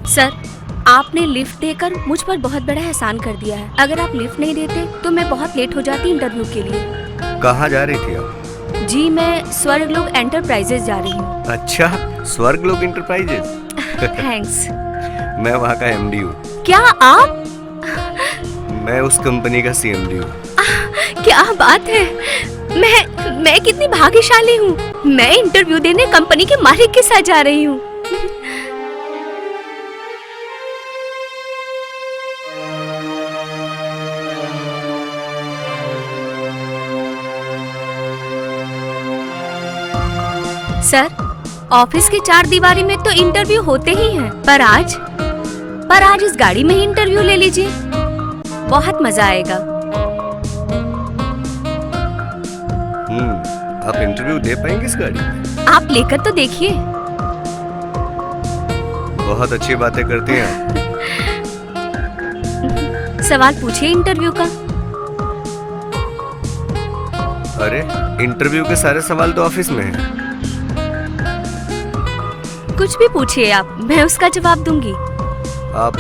Sir, आपने lift देकर मुझ पर बहुत बड़ा एहसान कर दिया है। अगर आप लिफ्ट नहीं देते तो मैं बहुत लेट हो जाती इंटरव्यू के लिए। कहाँ जा रही थी आप? जी, मैं स्वर्गलोक एंटरप्राइजेज जा रही हूँ। अच्छा, स्वर्गलोक इंटरप्राइजेज। थैंक्स। मैं वहाँ का एमडी हूँ। क्या आप? मैं उस कंपनी का सीएमडी हूँ। क्या बात है। मैं कितनी भाग्यशाली हूँ। मैं इंटरव्यू देने कंपनी के मालिक के साथ जा रही हूँ। सर, ऑफिस के चार दीवारी में तो इंटरव्यू होते ही हैं, पर आज इस गाड़ी में ही इंटरव्यू ले लीजिए, बहुत मजा आएगा। आप इंटरव्यू दे पाएंगे इस गाड़ी में? आप लेकर तो देखिए। बहुत अच्छी बातें करती हैं आप। सवाल पूछिए इंटरव्यू का। अरे, इंटरव्यू के सारे सवाल तो ऑफिस में हैं। कुछ भी पूछिए आप, मैं उसका जवाब दूंगी। आप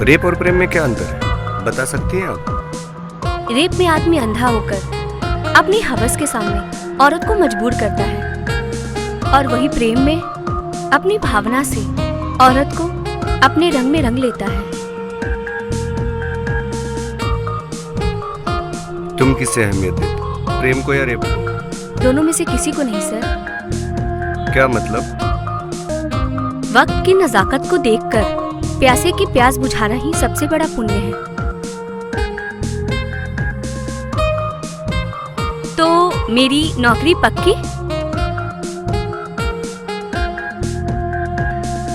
रेप और प्रेम में क्या अंतर है, बता सकती हैं आप? रेप में आदमी अंधा होकर अपनी हवस के सामने औरत को मजबूर करता है, और वही प्रेम में अपनी भावना से औरत को अपने रंग में रंग लेता है। तुम किससे अहमियत देते, प्रेम को या रेप को? दोनों में से किसी को नहीं सर। क्या मतलब? वक्त की नजाकत को देखकर प्यासे की प्यास बुझाना ही सबसे बड़ा पुण्य है। तो मेरी नौकरी पक्की?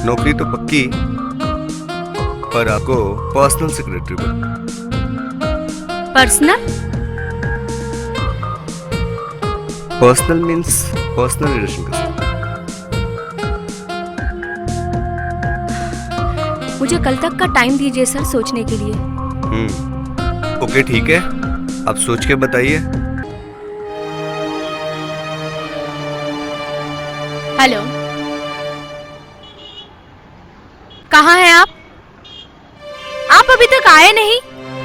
नौकरी तो पक्की, पर आपको पर्सनल सेक्रेटरी बन। Personal? Personal means personal relation के साथ। मुझे कल तक का टाइम दीजिए सर, सोचने के लिए। ओके, ठीक है, आप सोच के बताइए। हेलो, कहाँ हैं आप? आप अभी तक आए नहीं।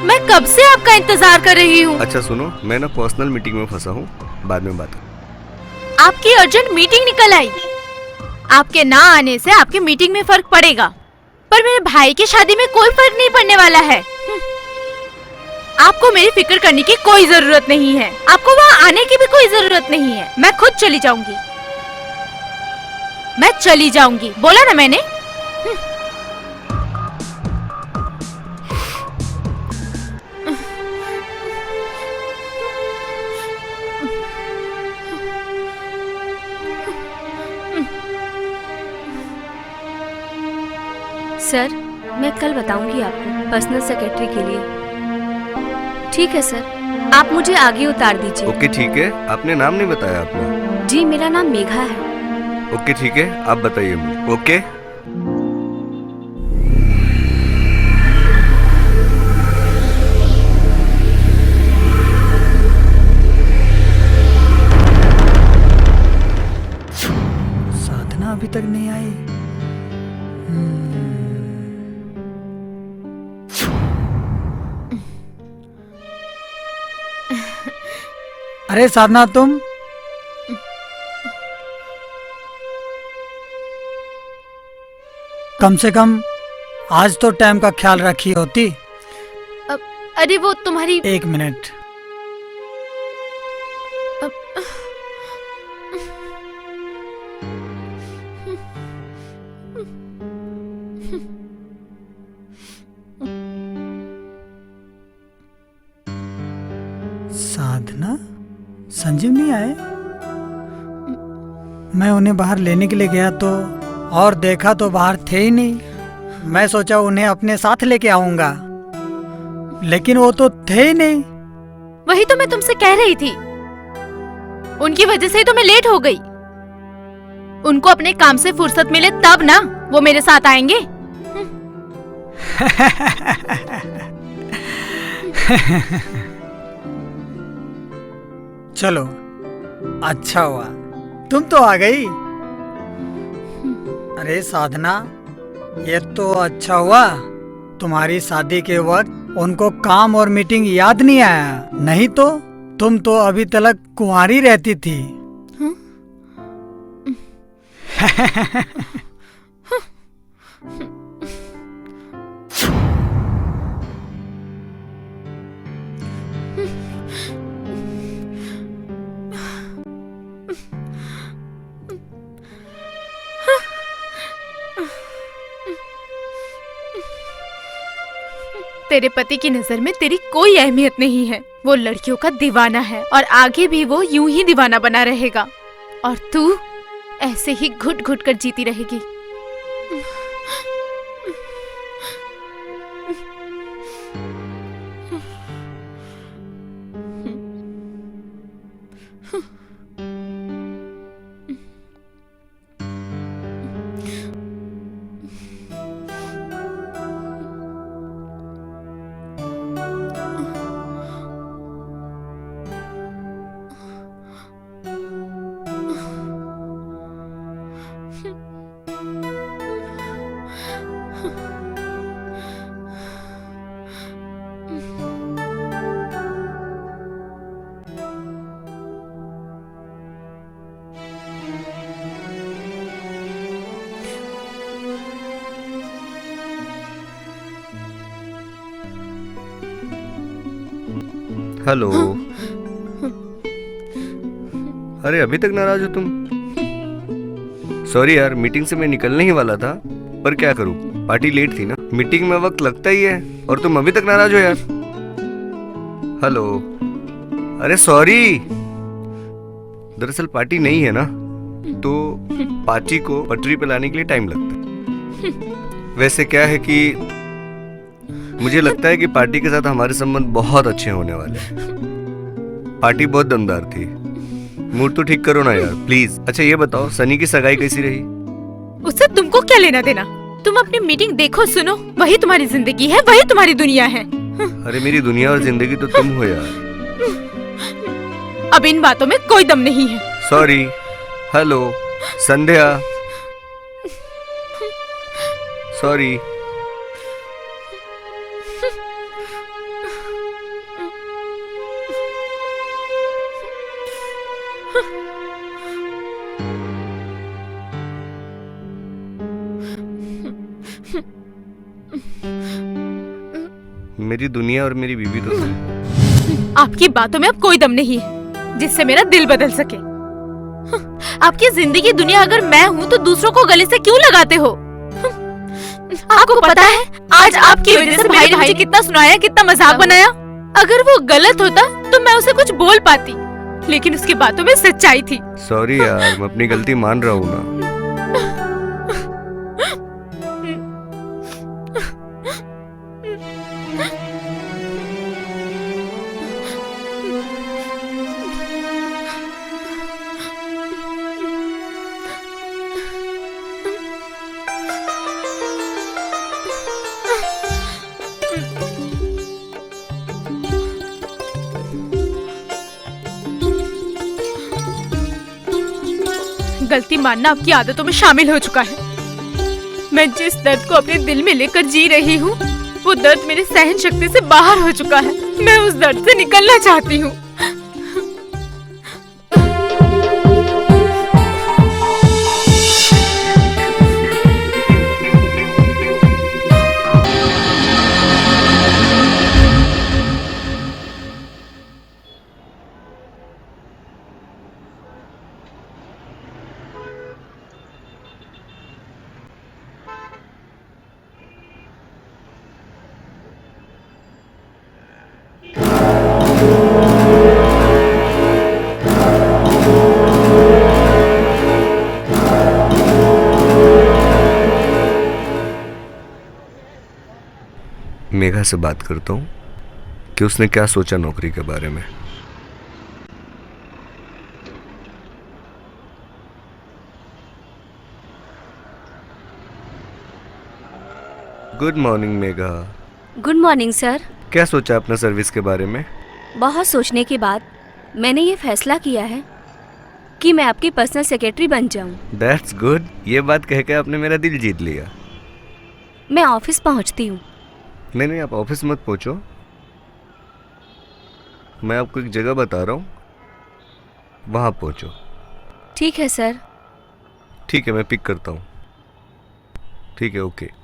मैं कब से आपका इंतजार कर रही हूँ। अच्छा सुनो, मैं ना पर्सनल मीटिंग में फंसा हूँ, बाद में बात। आपकी अर्जेंट मीटिंग निकल आई। आपके ना आने से आपके मीटिंग में फर्क पड़ेगा, पर मेरे भाई की शादी में कोई फर्क नहीं पड़ने वाला है। आपको मेरी फिक्र करने की कोई जरूरत नहीं है। आपको वहाँ आने की भी कोई जरूरत नहीं है। मैं खुद चली जाऊंगी। मैं चली जाऊंगी, बोला ना मैंने। सर, मैं कल बताऊंगी आपको पर्सनल सेक्रेटरी के लिए। ठीक है सर, आप मुझे आगे उतार दीजिए। ओके ठीक है, आपने नाम नहीं बताया अपना। जी, मेरा नाम मेघा है। ओके ठीक है, आप बताइए मुझे। ओके, साधना अभी तक नहीं आई। अरे साधना, तुम कम से कम आज तो टाइम का ख्याल रखी होती। अरे वो तुम्हारी। एक मिनट। साधना, संजीव नहीं आए। मैं उन्हें बाहर लेने के लिए गया तो और देखा तो बाहर थे ही नहीं। मैं सोचा उन्हें अपने साथ लेके आऊंगा, लेकिन वो तो थे ही नहीं। वही तो मैं तुमसे कह रही थी, उनकी वजह से ही तो मैं लेट हो गई। उनको अपने काम से फुर्सत मिले तब ना वो मेरे साथ आएंगे। चलो, अच्छा हुआ तुम तो आ गई। अरे साधना, ये तो अच्छा हुआ तुम्हारी शादी के वक्त उनको काम और मीटिंग याद नहीं आया, नहीं तो तुम तो अभी तक कुंवारी रहती थी। तेरे पति की नजर में तेरी कोई अहमियत नहीं है। वो लड़कियों का दीवाना है और आगे भी वो यूं ही दीवाना बना रहेगा, और तू ऐसे ही घुट घुट कर जीती रहेगी। हेलो। अरे अभी तक नाराज हो तुम? सॉरी यार, मीटिंग से मैं निकलने ही वाला था, पर क्या करूं, पार्टी लेट थी ना। मीटिंग में वक्त लगता ही है और तुम अभी तक नाराज हो यार। हेलो। अरे सॉरी, दरअसल पार्टी नहीं है ना, तो पार्टी को पटरी पे लाने के लिए टाइम लगता है। वैसे क्या है कि मुझे लगता है कि पार्टी के साथ हमारे संबंध बहुत अच्छे होने वाले हैं। पार्टी बहुत दमदार थी। मूड तो ठीक करो ना यार, प्लीज। अच्छा ये बताओ, सनी की सगाई कैसी रही? उससे तुमको क्या लेना देना? तुम अपनी मीटिंग देखो, सुनो, वही तुम्हारी जिंदगी है, वही तुम्हारी दुनिया है। अरे मेरी दुनिया और जिंदगी तो तुम हो यार। अब इन बातों में कोई दम नहीं है। सॉरी। हेलो संध्या। सॉरी। मेरी दुनिया और मेरी बीवी तो तुम। आपकी बातों में अब कोई दम नहीं है जिससे मेरा दिल बदल सके। आपकी जिंदगी दुनिया अगर मैं हूँ तो दूसरों को गले से क्यों लगाते हो? आपको पता है आज आपकी वजह से भाई ने मुझे कितना सुनाया, कितना मजाक बनाया। अगर वो गलत होता तो मैं उसे कुछ बोल पाती, लेकिन उसकी बातों में सच्चाई थी। सॉरी यार, मैं अपनी गलती मान रहा हूँ ना। गलती मानना आपकी आदतों में शामिल हो चुका है। मैं जिस दर्द को अपने दिल में लेकर जी रही हूँ, वो दर्द मेरी सहन शक्ति से बाहर हो चुका है। मैं उस दर्द से निकलना चाहती हूँ। मेघा से बात करता हूँ कि उसने क्या सोचा नौकरी के बारे में। Good morning Megha. Good morning sir. क्या सोचा अपना सर्विस के बारे में? बहुत सोचने के बाद मैंने ये फैसला किया है कि मैं आपकी पर्सनल सेक्रेटरी बन जाऊं। That's good. ये बात कह के आपने मेरा दिल जीत लिया। मैं ऑफिस पहुंचती हूँ। नहीं नहीं, आप ऑफिस मत पहुंचो। मैं आपको एक जगह बता रहा हूँ, वहाँ पहुंचो। ठीक है सर। ठीक है, मैं पिक करता हूँ। ठीक है, ओके।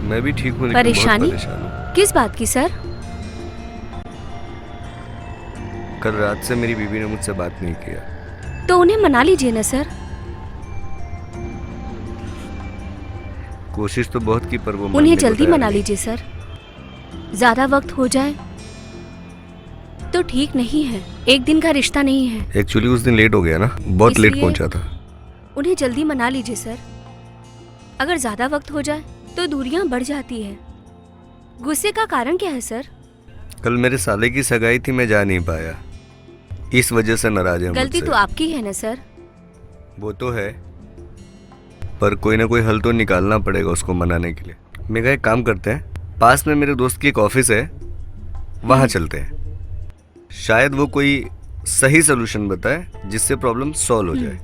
मैं भी ठीक हूँ, लेकिन बहुत परेशानी? परेशान हूँ। किस बात की सर? कल रात से मेरी बीवी ने मुझसे बात नहीं किया। तो उन्हें मना लीजिए ना सर। कोशिश तो बहुत की, पर वो उन्हें मानने को जल्दी तैयार मना नहीं। लीजिए सर। ज्यादा वक्त हो जाए तो ठीक नहीं है। एक दिन का रिश्ता नहीं है। एक्चुअली उस दिन लेट हो गया ना, बहुत लेट इसलिए- पहुंचा था। उन्हें जल्दी मना लीजिए सर। अगर ज्यादा वक्त हो जाए तो दूरियां बढ़ जाती है। गुस्से का कारण क्या है सर? कल मेरे साले की सगाई थी, मैं जा नहीं पाया, इस वजह से नाराज है गलती मुझसे। तो आपकी है ना सर। वो तो है, पर कोई ना कोई हल तो निकालना पड़ेगा उसको मनाने के लिए। मेरा एक काम करते हैं, पास में मेरे दोस्त की एक ऑफिस है, वहाँ चलते हैं। शायद वो कोई सही सोल्यूशन बताए जिससे प्रॉब्लम सॉल्व हो जाए।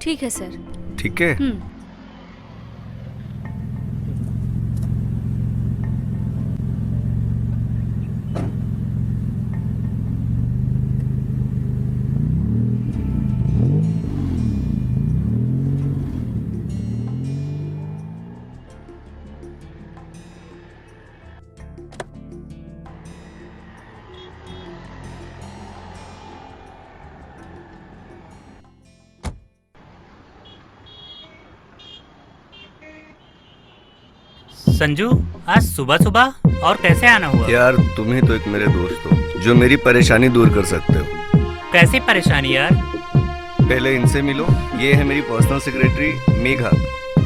ठीक है सर। ठीक है। संजू, आज सुबह सुबह और कैसे आना हुआ? यार तुम ही तो एक मेरे दोस्त हो जो मेरी परेशानी दूर कर सकते हो। कैसी परेशानी यार? पहले इनसे मिलो, ये है मेरी personal secretary Megha.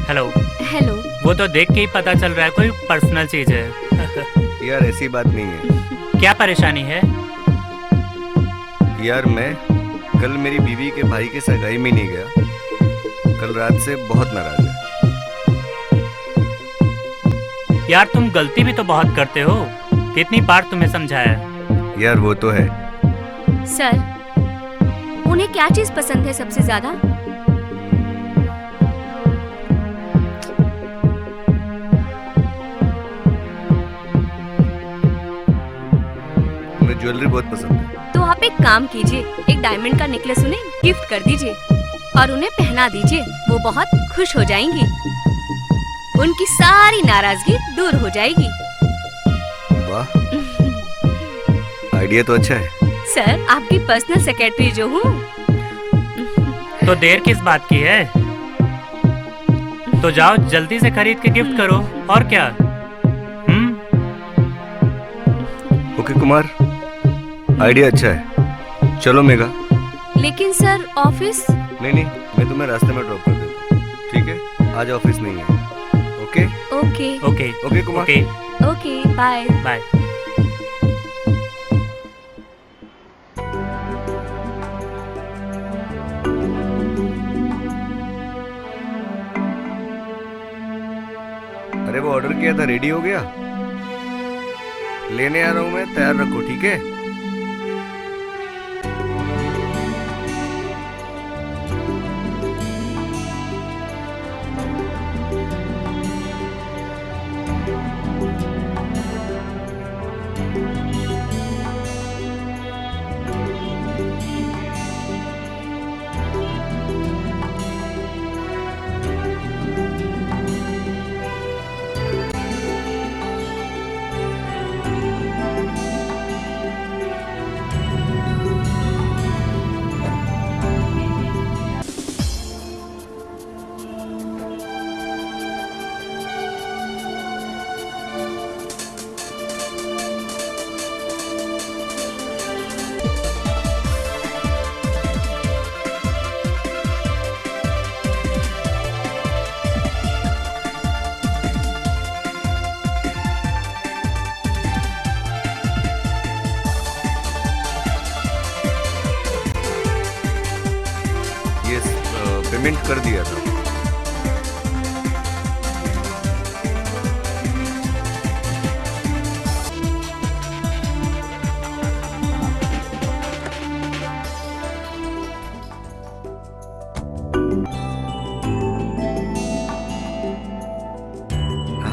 Hello. Hello. वो तो देख के ही पता चल रहा है कोई पर्सनल चीज है। यार ऐसी बात नहीं है। क्या परेशानी है? यार मैं कल मेरी बीवी के भाई की सगाई में नहीं गया। कल रात से बहुत नाराज है। यार तुम गलती भी तो बहुत करते हो, कितनी बार तुम्हें समझाया। यार वो तो है। सर, उन्हें क्या चीज पसंद है सबसे ज्यादा? उन्हें ज्वेलरी बहुत पसंद है। तो आप एक काम कीजिए, एक डायमंड का नेकलेस उन्हें गिफ्ट कर दीजिए और उन्हें पहना दीजिए। वो बहुत खुश हो जाएंगी। उनकी सारी नाराजगी दूर हो जाएगी। वाह, आइडिया तो अच्छा है। सर, आपकी पर्सनल सेक्रेटरी जो हूँ। तो देर किस बात की है? तो जाओ जल्दी से खरीद के गिफ्ट करो, और क्या। ओके कुमार, आइडिया अच्छा है। चलो मेघा। लेकिन सर ऑफिस। नहीं नहीं, मैं तुम्हें रास्ते में ड्रॉप कर देता हूँ, ठीक है? आज ऑफिस नहीं है। Okay okay okay okay Kumar. Okay okay, bye bye. अरे वो ऑर्डर किया था, रेडी हो गया? लेने आ रहा हूँ मैं, तैयार रखो, ठीक है? पेमेंट कर दिया था।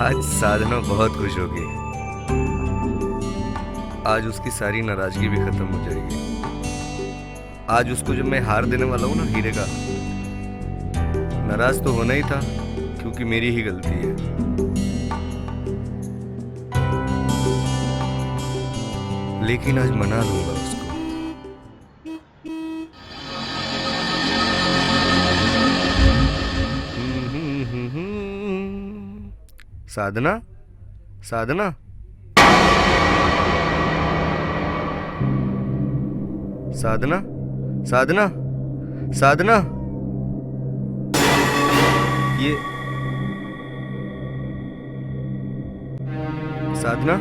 आज साधना बहुत खुश होगी। आज उसकी सारी नाराजगी भी खत्म हो जाएगी। आज उसको जब मैं हार देने वाला हूं ना हीरे का, नाराज तो होना ही था क्योंकि मेरी ही गलती है। लेकिन आज मना लूंगा उसको। साधना, साधना, साधना, साधना, साधना, ये साधना,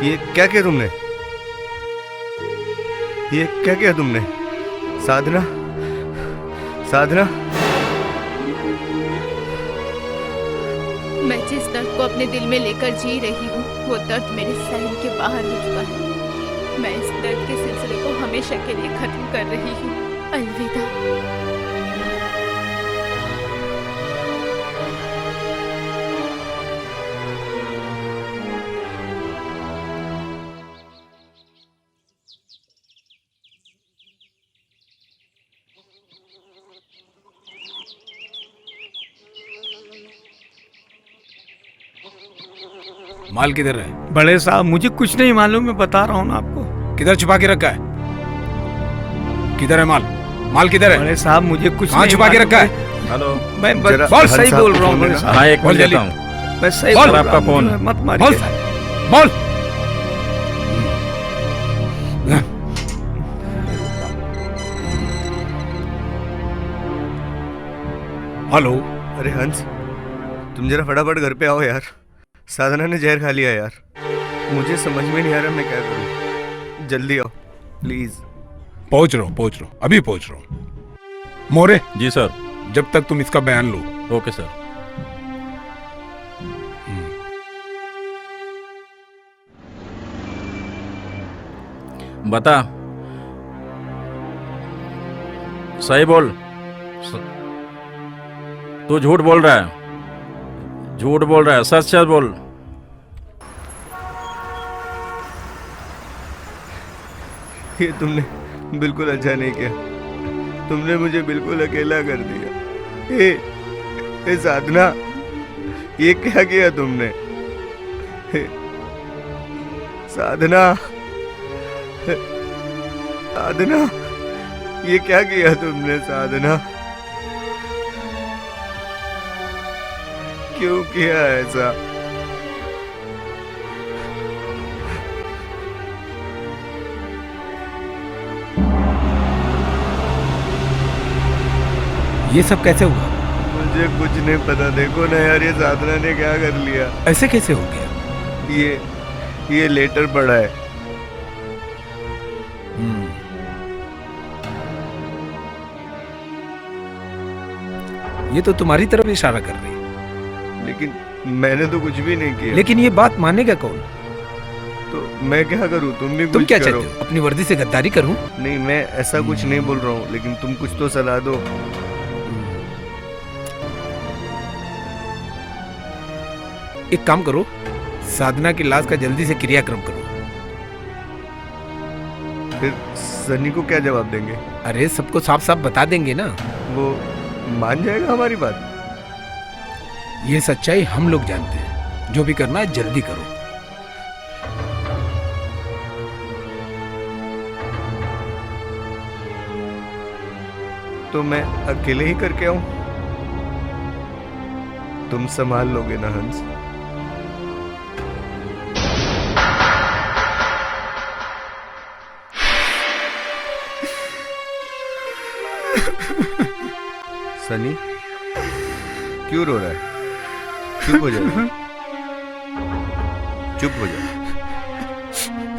ये क्या किया तुमने? ये क्या किया तुमने? साधना, साधना, मैं जिस दर्द को अपने दिल में लेकर जी रही हूँ, वो दर्द मेरे सहन के बाहर हो चुका है। मैं इस दर्द के सिलसिले को हमेशा के लिए खत्म कर रही हूँ। अलविदा। माल किधर है? बड़े साहब मुझे कुछ नहीं मालूम, मैं बता रहा हूँ ना आपको। किधर छुपा के रखा है? किधर है माल? माल किधर है? बड़े साहब मुझे कुछ कहाँ नहीं छुपा के मालूम। रखा है? हेलो, मैं जरा बहुत हंस सही साहब बोल को रहा हूँ फोन बड़े देना। साहब। हाँ एक बोल मिनट देता जल्दी। हूँ। मैं सही बोल बोल आपका रहा हूँ, फोन। मत बोल मारिए। बोल। हेलो। अरे हंस, तुम जरा फटाफट घर पे आओ यार। साधना ने जहर खा लिया यार। मुझे समझ में नहीं आ रहा मैं क्या करूं। जल्दी आओ प्लीज। पहुंच रहा हूँ, अभी पहुंच रहा हूँ। मोरे, जी सर। जब तक तुम इसका बयान लो। Okay sir. बता, सही बोल। तू झूठ बोल रहा है, झूठ बोल रहा है, सच सच बोल। ये तुमने बिल्कुल अच्छा नहीं किया। तुमने मुझे बिल्कुल अकेला कर दिया। ए साधना, ये क्या किया तुमने? साधना, साधना, ये क्या किया तुमने? साधना, क्यों किया ऐसा? ये सब कैसे हुआ? मुझे कुछ नहीं पता। देखो ना यार, ये साधना ने क्या कर लिया। ऐसे कैसे हो गया? ये लेटर पड़ा है। ये तो तुम्हारी तरफ इशारा कर रही है। लेकिन मैंने तो कुछ भी नहीं किया। लेकिन ये बात मानेगा कौन? तो मैं क्या करूं? तुम भी तुम कुछ क्या करो। चाहते हो? अपनी वर्दी से गद्दारी करूं? नहीं, मैं ऐसा कुछ नहीं बोल रहा हूँ, लेकिन तुम कुछ तो सलाह दो। एक काम करो, साधना की लाश का जल्दी से क्रियाक्रम करो। फिर सनी को क्या जवाब देंगे? अरे सबको साफ साफ बता देंगे ना। वो मान जाएगा हमारी बात? ये सच्चाई हम लोग जानते हैं। जो भी करना है जल्दी करो। तो मैं अकेले ही करके आऊं? तुम संभाल लोगे ना हंस? सनी क्यों रो रहा है? चुप हो जा, चुप हो जा।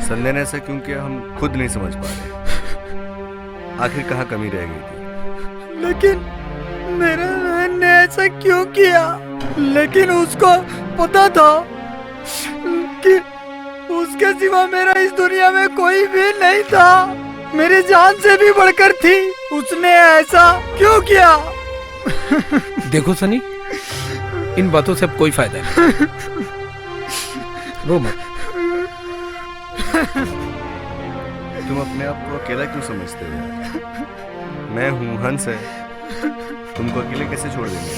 संध्या ने ऐसा क्यों किया हम खुद नहीं समझ पा रहे। आखिर कहाँ कमी रह गई थी? लेकिन मेरे बहन ने ऐसा क्यों किया? लेकिन उसको पता था कि उसके सिवा मेरा इस दुनिया में कोई भी नहीं था। मेरी जान से भी बढ़कर थी। उसने ऐसा क्यों किया? देखो सनी, इन बातों से अब कोई फायदा नहीं। रो मत। तुम अपने आप को अकेला क्यों समझते हो यार? मैं हूँ, हंस है, तुमको अकेले कैसे छोड़ देंगे?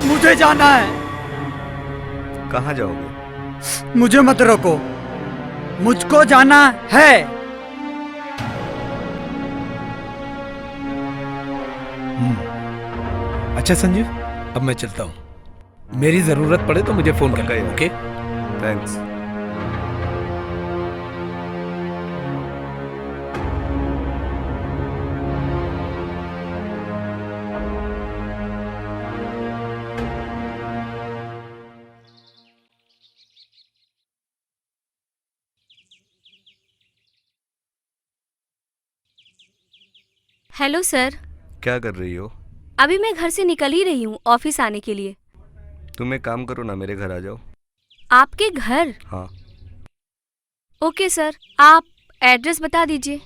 मुझे जाना है। कहाँ जाओगे? मुझे मत रोको, मुझको जाना है। अच्छा संजीव, अब मैं चलता हूँ। मेरी जरूरत पड़े तो मुझे फोन पक्का करना, यार। ओके? थैंक्स। Hello sir. क्या कर रही हो? अभी मैं घर से निकल ही रही हूँ ऑफिस आने के लिए। तुम एक काम करो ना, मेरे घर आ जाओ। आपके घर? हाँ। ओके सर, आप एड्रेस बता दीजिए।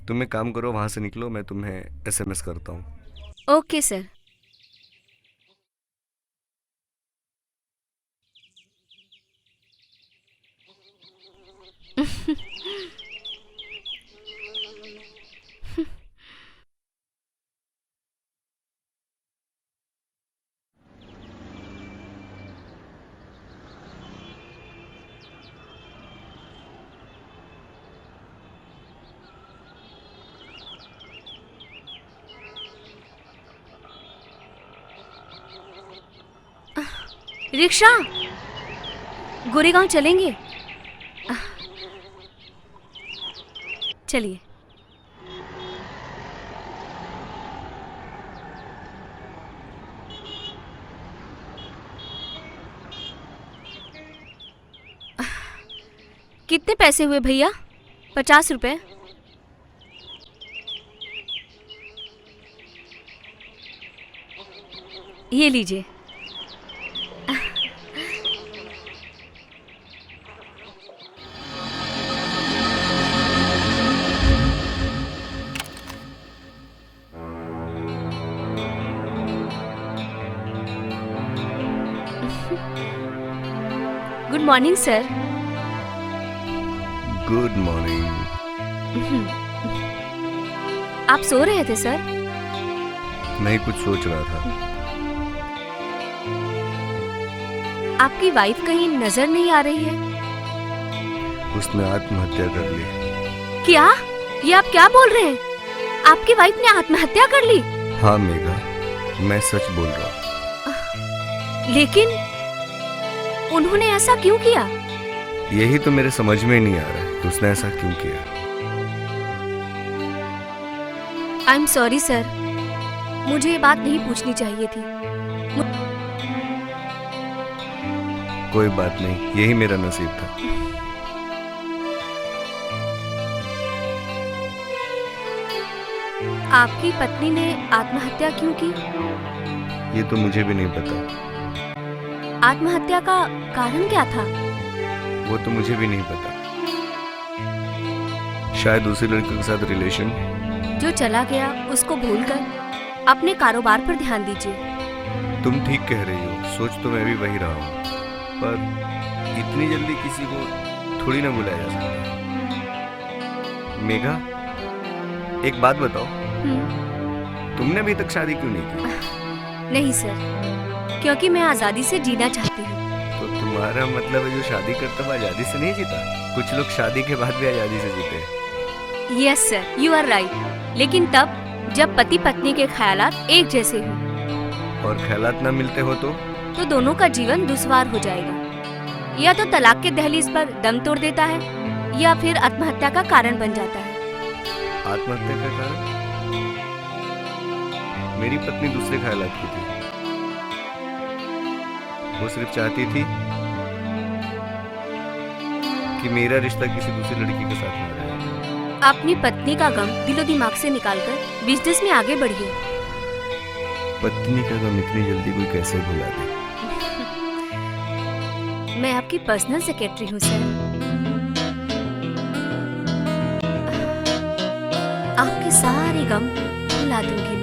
तुम एक काम करो, वहाँ से निकलो, मैं तुम्हें SMS करता हूँ। Okay sir. रिक्शा, गोरेगांव चलेंगे? चलिए। कितने पैसे हुए भैया? 50 रुपए। ये लीजिए। Good morning sir. Good morning. आप सो रहे थे सर? नहीं, कुछ सोच रहा था। आपकी वाइफ कहीं नजर नहीं आ रही है? उसने आत्महत्या कर ली। क्या? ये आप क्या बोल रहे हैं? आपकी वाइफ ने आत्महत्या कर ली? हाँ मेघा, मैं सच बोल रहा हूँ। लेकिन उन्होंने ऐसा क्यों किया? यही तो मेरे समझ में नहीं आ रहा है कि उसने ऐसा क्यों किया। आई एम सॉरी सर, मुझे ये बात नहीं पूछनी चाहिए थी। कोई बात नहीं, यही मेरा नसीब था। आपकी पत्नी ने आत्महत्या क्यों की? ये तो मुझे भी नहीं पता। आत्महत्या का कारण क्या था? वो तो मुझे भी नहीं पता। शायद दूसरी लड़की के साथ रिलेशन। जो चला गया उसको भूलकर अपने कारोबार पर ध्यान दीजिए। तुम ठीक कह रही हो, सोच तो मैं भी वही रहा हूँ, पर इतनी जल्दी किसी को थोड़ी ना बुलाया जा सकता। मेघा, एक बात बताओ, तुमने अभी तक शादी क्यों नहीं की? नहीं सर, क्योंकि मैं आजादी से जीना चाहती हूँ। तो तुम्हारा मतलब है जो शादी करता वो आजादी से नहीं जीता? कुछ लोग शादी के बाद भी आजादी से जीते हैं। Yes sir, you are right. लेकिन तब जब पति पत्नी के ख्यालात एक जैसे हों। और ख्यालात ना मिलते हो तो दोनों का जीवन दुश्वार हो जाएगा। या तो तलाक के दहलीज पर दम तोड़ देता है, या फिर आत्महत्या का कारण बन जाता है। आत्महत्या का कारण? मेरी पत्नी दूसरे ख्यालात की थी। वो सिर्फ चाहती थी कि मेरा रिश्ता किसी दूसरी लड़की के साथ ना रहे। अपनी पत्नी का गम दिलो दिमाग से निकालकर बिजनेस में आगे बढ़िए। पत्नी का गम इतनी जल्दी कोई कैसे भुला दे? मैं आपकी पर्सनल सेक्रेटरी हूँ सर। आपके सारे गम भुला दूंगी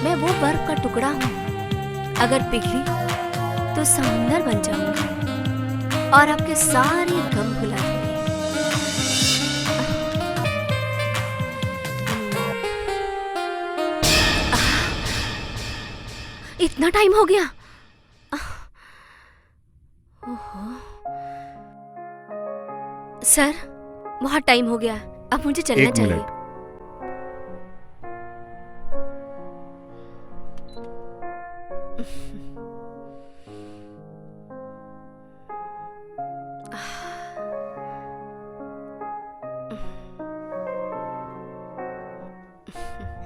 मैं वो बर्फ का टुकड़ा हूँ, अगर पिघली तो समुंदर बन जाऊंगी और आपके सारे गम भुला दूंगी। इतना टाइम हो गया। ओहो। सर बहुत टाइम हो गया, अब मुझे चलना एक चाहिए। मिनट।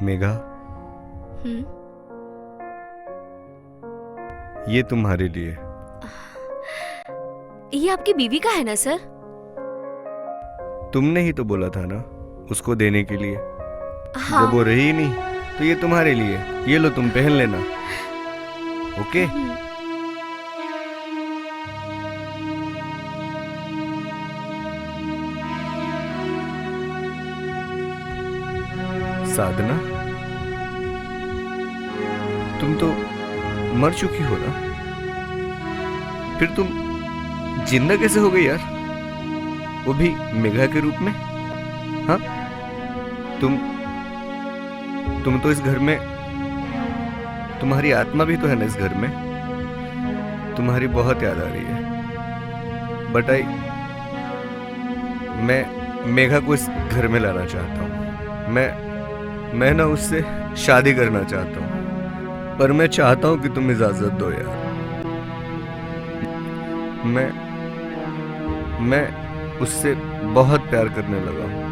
मेघा, ये तुम्हारे लिए। ये आपकी बीवी का है ना सर? तुमने ही तो बोला था ना उसको देने के लिए। हाँ। जब वो रही नहीं तो ये तुम्हारे लिए। ये लो, तुम पहन लेना। ओके? साधना, तुम तो मर चुकी हो ना, फिर तुम जिंदा कैसे हो गई यार? वो भी मेघा के रूप में। हाँ, तुम तो इस घर में, तुम्हारी आत्मा भी तो है ना इस घर में। तुम्हारी बहुत याद आ रही है। बट मैं मेघा को इस घर में लाना चाहता हूँ। मैं ना उससे शादी करना चाहता हूँ, पर मैं चाहता हूँ कि तुम इजाजत दो यार। मैं उससे बहुत प्यार करने लगा हूँ।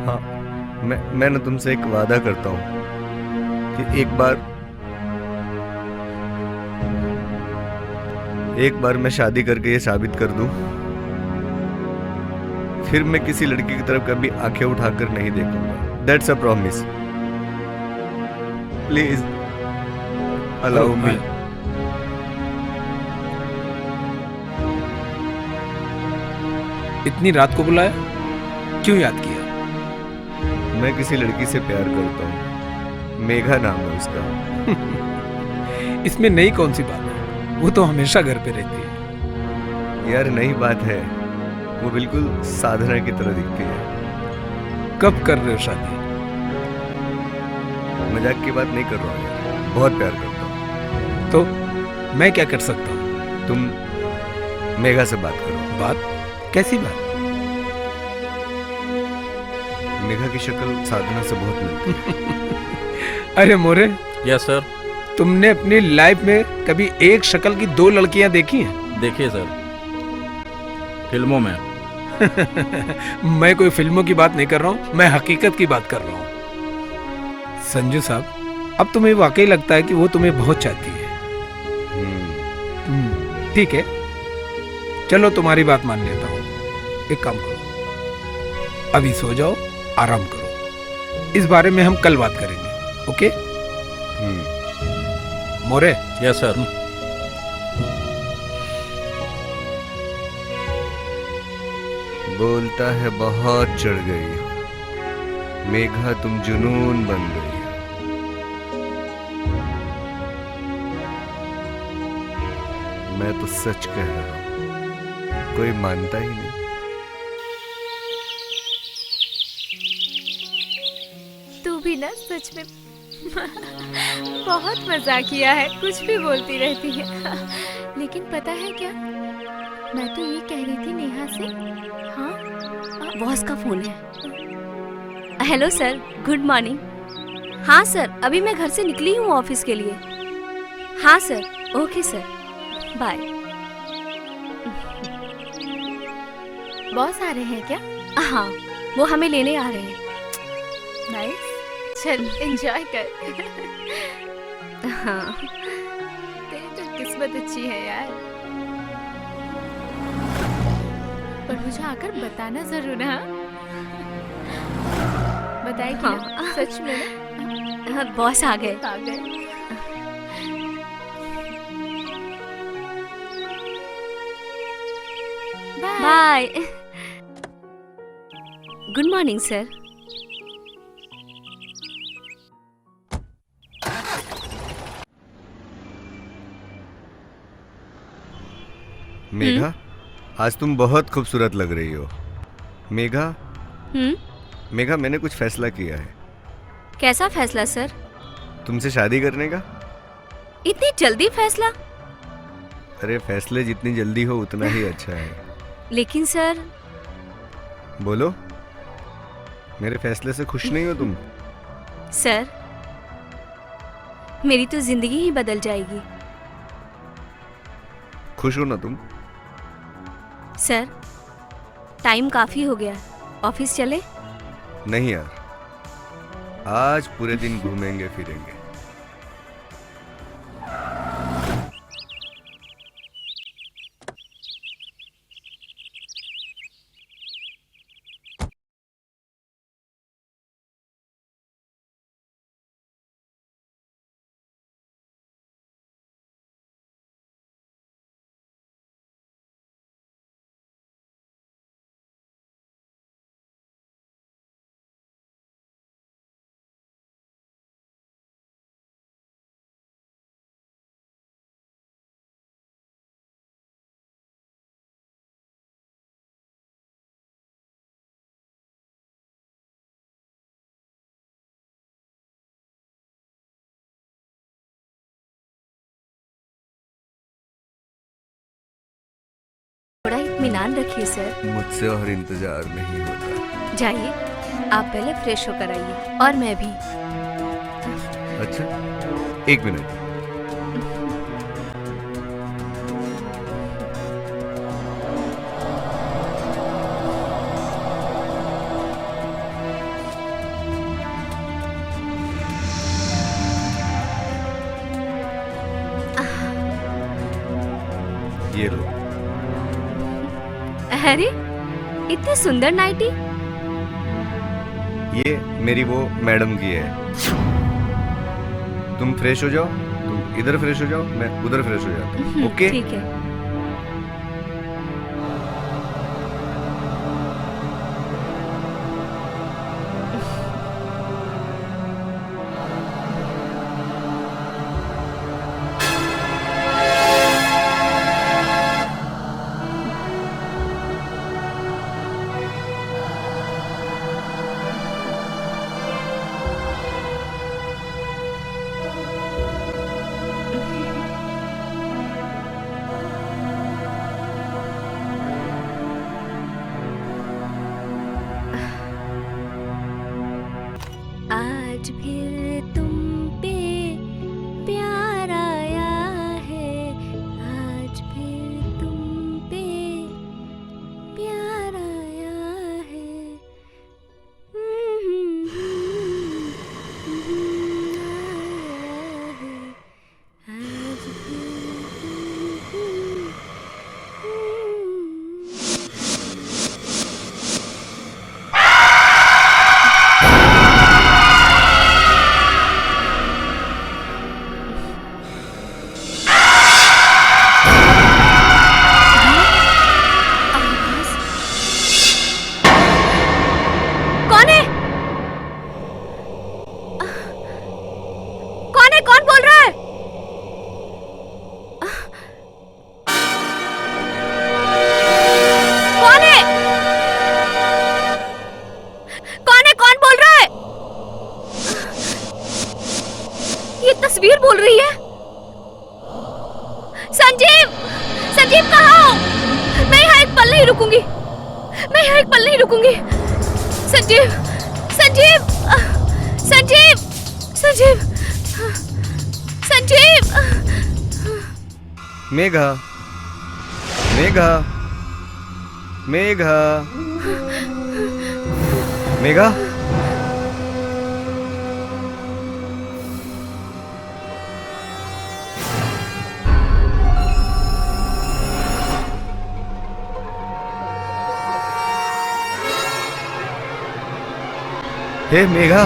हाँ, मैं ना तुमसे एक वादा करता हूँ कि एक बार मैं शादी करके ये साबित कर दूं, फिर मैं किसी लड़की की तरफ कभी आंखें उठाकर नहीं देखूंगा। That's a promise. Please allow me. इतनी रात को बुलाया, क्यों याद किया? मैं किसी लड़की से प्यार करता हूँ, मेघा नाम है उसका। इसमें नई कौन सी बात है? वो तो हमेशा घर पे रहती है। यार नई बात है, वो बिल्कुल साधना की तरह दिखती है। कब कर रहे हो शादी? मजाक की बात नहीं कर रहा हूँ यार, बहुत प्यार करता हूँ। तो मैं क्या कर सकता हूँ? तुम मेघा से बात करो। बात? कैसी बात? मेघा की शक्ल साधना से बहुत मिलती है। अरे मोरे, यस सर। तुमने अपनी लाइफ में कभी एक शक्ल की दो लड़कियां देखी हैं? देखिए सर, फिल्मों में। मैं कोई फिल्मों की बात नहीं कर रहा हूँ, मैं हकीकत की बात कर रहा हूँ। संजू साहब, अब तुम्हें वाकई लगता है कि वो तुम्हें बहुत चाहती है। ठीक है, चलो तुम्हारी बात मान लेता हूँ। एक काम करो, अभी सो जाओ, आराम करो। इस बारे में हम कल बात करेंगे। ओके? मोरे। Yes sir. बोलता है बहुत चढ़ गई मेघा, तुम जुनून बन गई। मैं तो सच कह रहा हूं, कोई मानता ही नहीं। तू भी ना सच में बहुत मजा किया है, कुछ भी बोलती रहती है। लेकिन पता है क्या, मैं तो ये कह रही थी नेहा से। हाँ, बॉस का फोन है। Hello sir, good morning. हाँ सर, अभी मैं घर से निकली हूँ ऑफिस के लिए। हाँ sir, okay sir, bye. Boss आ रहे हैं क्या? हाँ, वो हमें लेने आ रहे हैं। नाइस, चल एंजॉय कर। हाँ, तेरी तो किस्मत अच्छी है यार। और मुझे आकर बताना जरूर, हाँ? बताए कि हाँ। ना? सच में ना? हाँ, बॉस आ गए। आ गए। Bye. Good morning sir. Megha, आज तुम बहुत खूबसूरत लग रही हो। मेघा, मेघा, मैंने कुछ फैसला किया है। कैसा फैसला सर? तुमसे शादी करने का। इतनी जल्दी फैसला? अरे फैसले जितनी जल्दी हो उतना ही अच्छा है। लेकिन सर। बोलो, मेरे फैसले से खुश नहीं हो तुम? सर, मेरी तो जिंदगी ही बदल जाएगी। खुश हो ना तुम? सर, टाइम काफी हो गया, ऑफिस चले? नहीं यार, आज पूरे दिन घूमेंगे फिरेंगे। थोड़ा इत्मीनान रखिए सर। मुझसे और इंतजार नहीं होता। जाइए, आप पहले फ्रेश होकर आइए, और मैं भी। अच्छा, एक मिनट। ये लो। अरे, इतनी सुंदर नाइटी। ये मेरी वो मैडम की है। तुम फ्रेश हो जाओ, तुम इधर फ्रेश हो जाओ, मैं उधर फ्रेश हो जाता हूँ। ओके? ठीक है। आज फिर तुम पे प्यार आया है, आज फिर तुम पे प्यार आया है। आज कौन है? कौन है? कौन बोल रहा है? कौन है? कौन है? कौन बोल रहा है? ये तस्वीर बोल रही है। संजीव! संजीव कहाँ हो? मैं यहाँ एक पल नहीं रुकूंगी। मैं यहाँ एक पल नहीं रुकूंगी। संजीव! संजीव! संजीव! संजीव! संजीव! मेघा, मेघा, मेघा, मेघा। हे मेघा,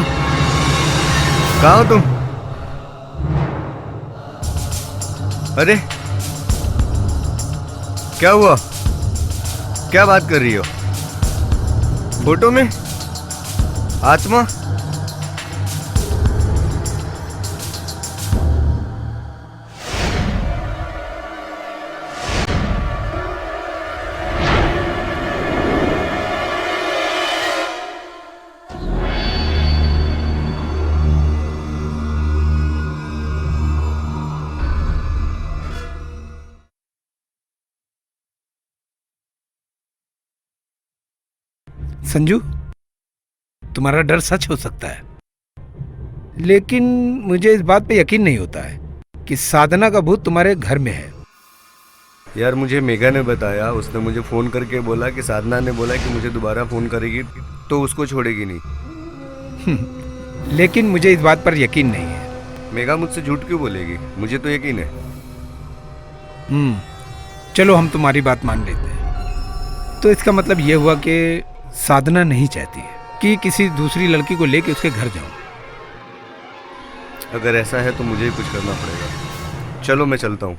कहाँ हो तुम? अरे क्या हुआ? क्या बात कर रही हो? फोटो में आत्मा? संजू, तुम्हारा डर सच हो सकता है, लेकिन मुझे इस बात पे यकीन नहीं होता है कि साधना का भूत तुम्हारे घर में है। यार मुझे मेघा ने बताया, उसने मुझे फोन करके बोला कि साधना ने बोला कि मुझे दोबारा फोन करेगी तो उसको छोड़ेगी नहीं। लेकिन मुझे इस बात पर यकीन नहीं है। मेघा मुझसे झूठ क्यों बोलेगी? मुझे तो यकीन है। चलो हम तुम्हारी बात मान लेते हैं। तो इसका मतलब यह हुआ कि साधना नहीं चाहती है कि किसी दूसरी लड़की को लेके उसके घर जाऊं। अगर ऐसा है तो मुझे ही कुछ करना पड़ेगा। चलो मैं चलता हूँ।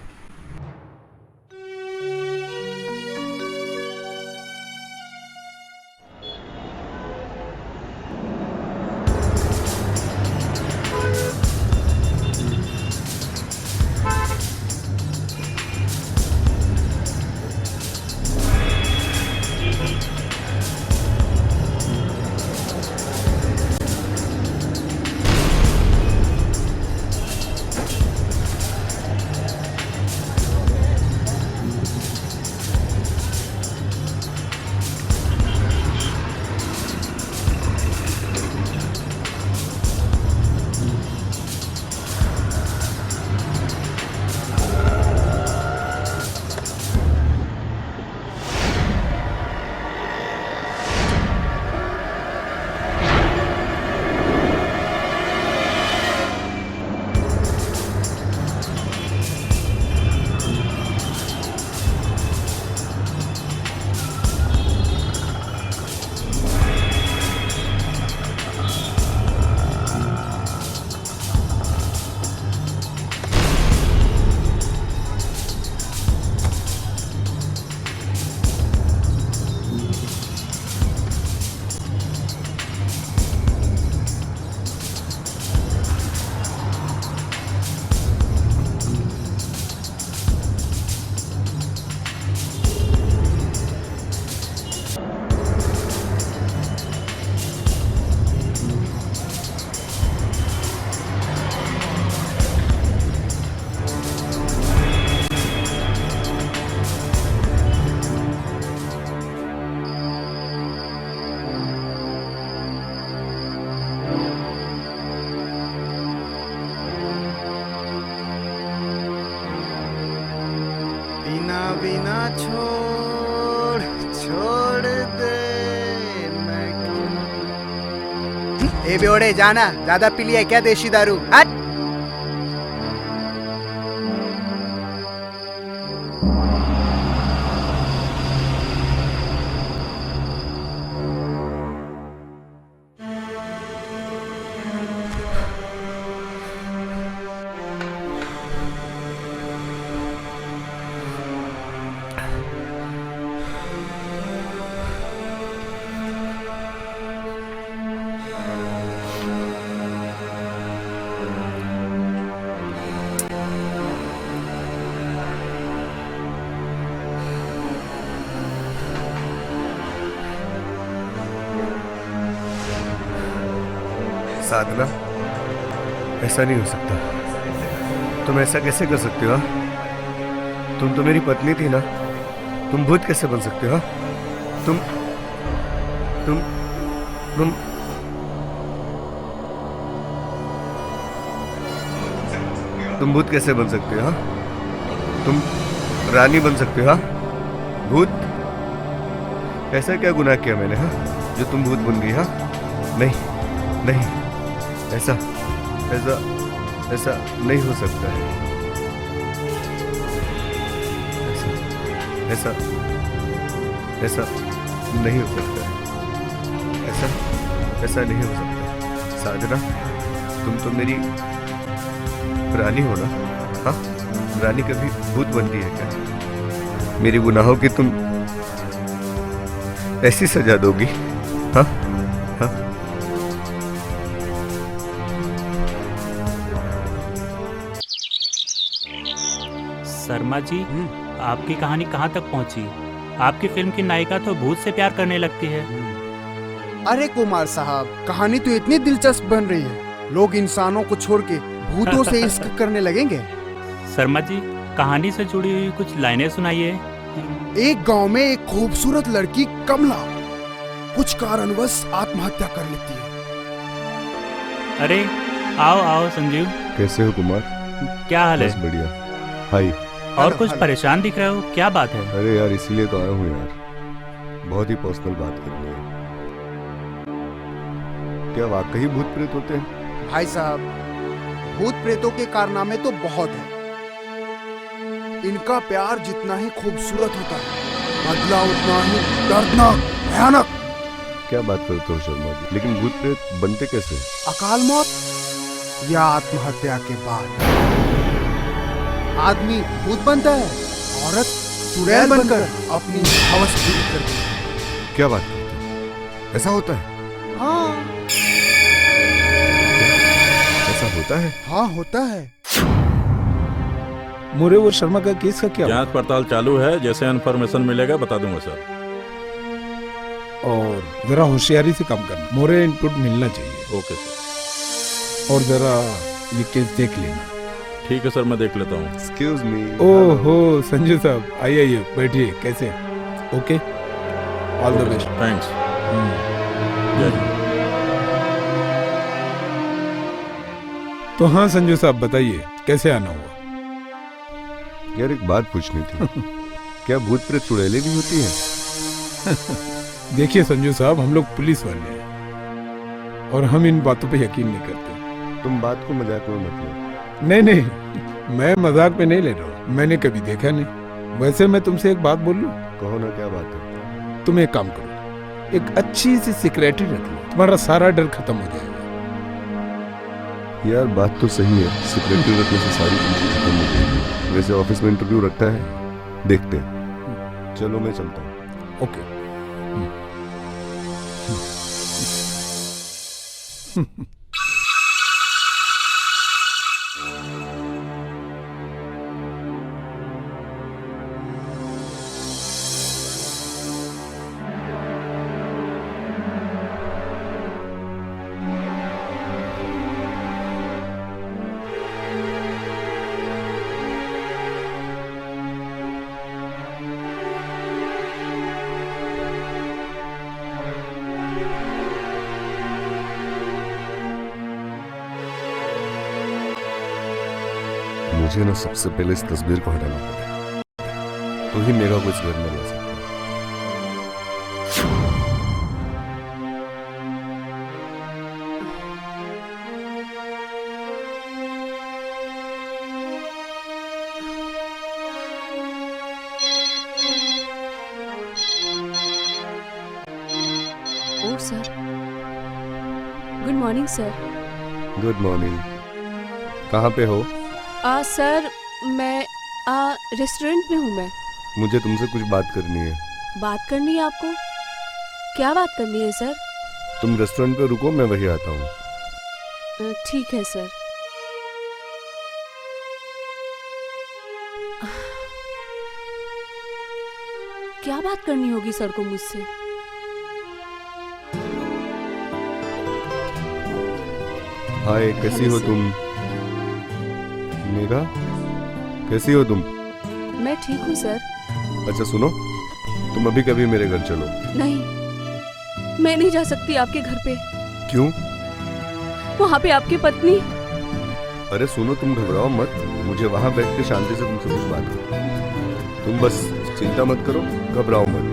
बिना छोड़ छोड़ दे मैं क्यों। ए बेवड़े जाना, ज्यादा पी लिया क्या देशी दारू? हट। साधना, ऐसा नहीं हो सकता। तुम ऐसा कैसे कर सकते हो? तुम तो मेरी पत्नी थी ना। तुम भूत कैसे बन सकते हो? तुम तुम तुम तुम भूत कैसे बन सकते हो? तुम रानी बन सकते हो? भूत? ऐसा क्या गुनाह किया मैंने जो तुम भूत बन गई? नहीं नहीं, ऐसा ऐसा ऐसा नहीं हो सकता है। ऐसा ऐसा ऐसा नहीं हो सकता है। ऐसा ऐसा नहीं हो सकता। साधना, तुम तो मेरी रानी हो ना? हाँ, रानी कभी भूत बनती है क्या? मेरी गुनाहों की तुम ऐसी सजा दोगी? हाँ हाँ। शर्मा जी, आपकी कहानी कहाँ तक पहुँची? आपकी फिल्म की नायिका तो भूत से प्यार करने लगती है। अरे कुमार साहब, कहानी तो इतनी दिलचस्प बन रही है, लोग इंसानों को छोड़ के भूतों से इश्क करने लगेंगे। शर्मा जी, कहानी से जुड़ी हुई कुछ लाइनें सुनाइए। एक गांव में एक खूबसूरत लड़की कमला कुछ कारणवश आत्महत्या कर लेती है। अरे आओ आओ संजीव, कैसे हो कुमार? क्या हाल बस है? बढ़िया। हाय। और कुछ परेशान दिख रहे हो, क्या बात है? अरे यार, इसीलिए तो आया हूँ यार, बहुत ही पर्सनल बात करनी है। क्या वाकई भूत प्रेत होते हैं? भाई साहब, भूत प्रेतों के कारनामे तो बहुत हैं। इनका प्यार जितना ही खूबसूरत होता है, बदला उतना ही दर्दनाक, भयानक। क्या बात करते हो शर्मा जी? लेकिन भूत प्रेत बनते कैसे? अकाल मौत या आत्महत्या के बाद आदमी भूत बनता है, औरत चुड़ैल बनकर अपनी हवस पूरी करती है। क्या बात करते हो? ऐसा होता है? हाँ ऐसा होता है? हाँ, होता है। मोरे और शर्मा का केस का क्या हुआ? जांच पड़ताल चालू है, जैसे इन्फॉर्मेशन मिलेगा बता दूंगा सर। और जरा होशियारी से काम करना, मोरे इनपुट मिलना चाहिए। Okay sir. और जरा ये केस देख लेना। ठीक है सर, मैं देख लेता हूँ। Excuse me. ओहो संजू साहब, आइए आइए बैठिए। कैसे हैं? Okay, all the best. Thanks. जय हिंद। तो हाँ संजू साहब बताइए, कैसे आना हुआ? यार एक बात पूछनी थी। क्या भूत प्रेत चुड़ैलें भी होती हैं? देखिए संजू साहब, हम लोग पुलिस वाले हैं और हम इन बातों पे यकीन नहीं करते। तुम बात को मजाक में मत लो। नहीं नहीं, मैं मजाक में नहीं ले रहा हूँ, मैंने कभी देखा नहीं। वैसे मैं तुमसे एक बात बोल लूं? कहो ना, क्या बात है? तुम एक काम करो, एक अच्छी सी सिक्योरिटी रख लो, तुम्हारा सारा डर खत्म हो जाएगा। यार बात तो सही है, सिक्योरिटी रखने से सारी चीजें खत्म हो जाएंगी। वैसे ऑफिस में इंटरव्यू रखता है, देखते हैं। चलो मैं चलता हूँ। ओके। मुझे ना सबसे पहले इस तस्वीर को हटाना पड़ेगा, तो ही मेरा कुछ घर में ला सकता है। Oh sir, good morning sir. Good morning. कहाँ पे हो? सर मैं रेस्टोरेंट में हूँ। मैं मुझे तुमसे कुछ बात करनी है। बात करनी है आपको? क्या बात करनी है सर? तुम रेस्टोरेंट पे रुको, मैं वही आता हूँ। ठीक है सर। क्या बात करनी होगी सर को मुझसे? हाय, कैसी हो तुम? मेघा, कैसी हो तुम? मैं ठीक हूँ सर। अच्छा सुनो, तुम अभी कभी मेरे घर चलो। नहीं, मैं नहीं जा सकती आपके घर पे। क्यों? वहाँ पे आपकी पत्नी। अरे सुनो, तुम घबराओ मत, मुझे वहां बैठ के शांति से तुमसे कुछ बात करनी है। तुम बस चिंता मत करो, घबराओ मत।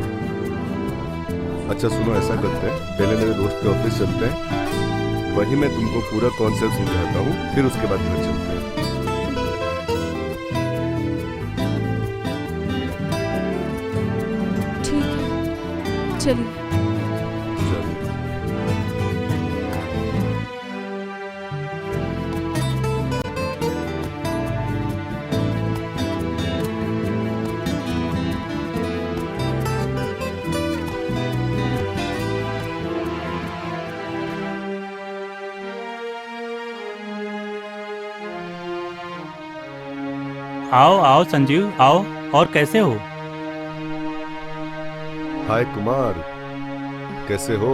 अच्छा सुनो, ऐसा करते हैं, पहले मेरे दोस्त के ऑफिस चलते हैं, वही मैं तुमको पूरा कॉन्सेप्ट समझाता हूँ, फिर उसके बाद घर चलते हैं। ठीक है, चलिए। चलो। आओ आओ संजीव, आओ। और कैसे हो? हाय कुमार, कैसे हो?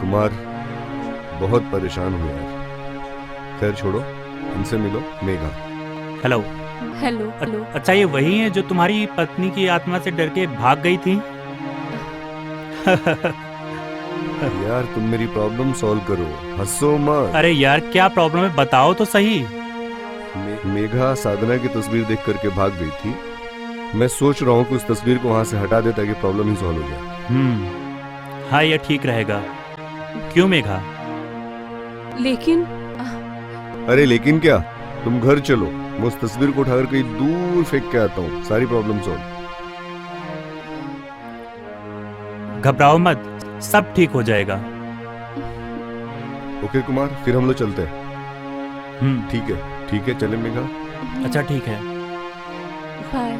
कुमार, बहुत परेशान हूँ यार। खैर छोड़ो, इनसे मिलो। मेघा। हेलो। Hello hello. अच्छा, ये वही है जो तुम्हारी पत्नी की आत्मा से डर के भाग गई थी? यार तुम मेरी प्रॉब्लम सॉल्व करो, हंसो मत। अरे यार, क्या प्रॉब्लम है बताओ तो सही। मेघा साधना की तस्वीर देख करके भाग गई थी। मैं सोच रहा हूँ कि उस तस्वीर को वहां से हटा दे ताकि प्रॉब्लम ही सॉल्व हो जाए। हाँ, ये ठीक रहेगा। क्यों मेघा? लेकिन अरे लेकिन क्या, तुम घर चलो, मैं उस तस्वीर को उठाकर कहीं दूर फेंक के आता हूँ, सारी प्रॉब्लम सॉल्व। घबराओ मत, सब ठीक हो जाएगा। ओके कुमार, फिर हम लोग चलते हैं। ठीक है चले मेघा। अच्छा ठीक है। बाय।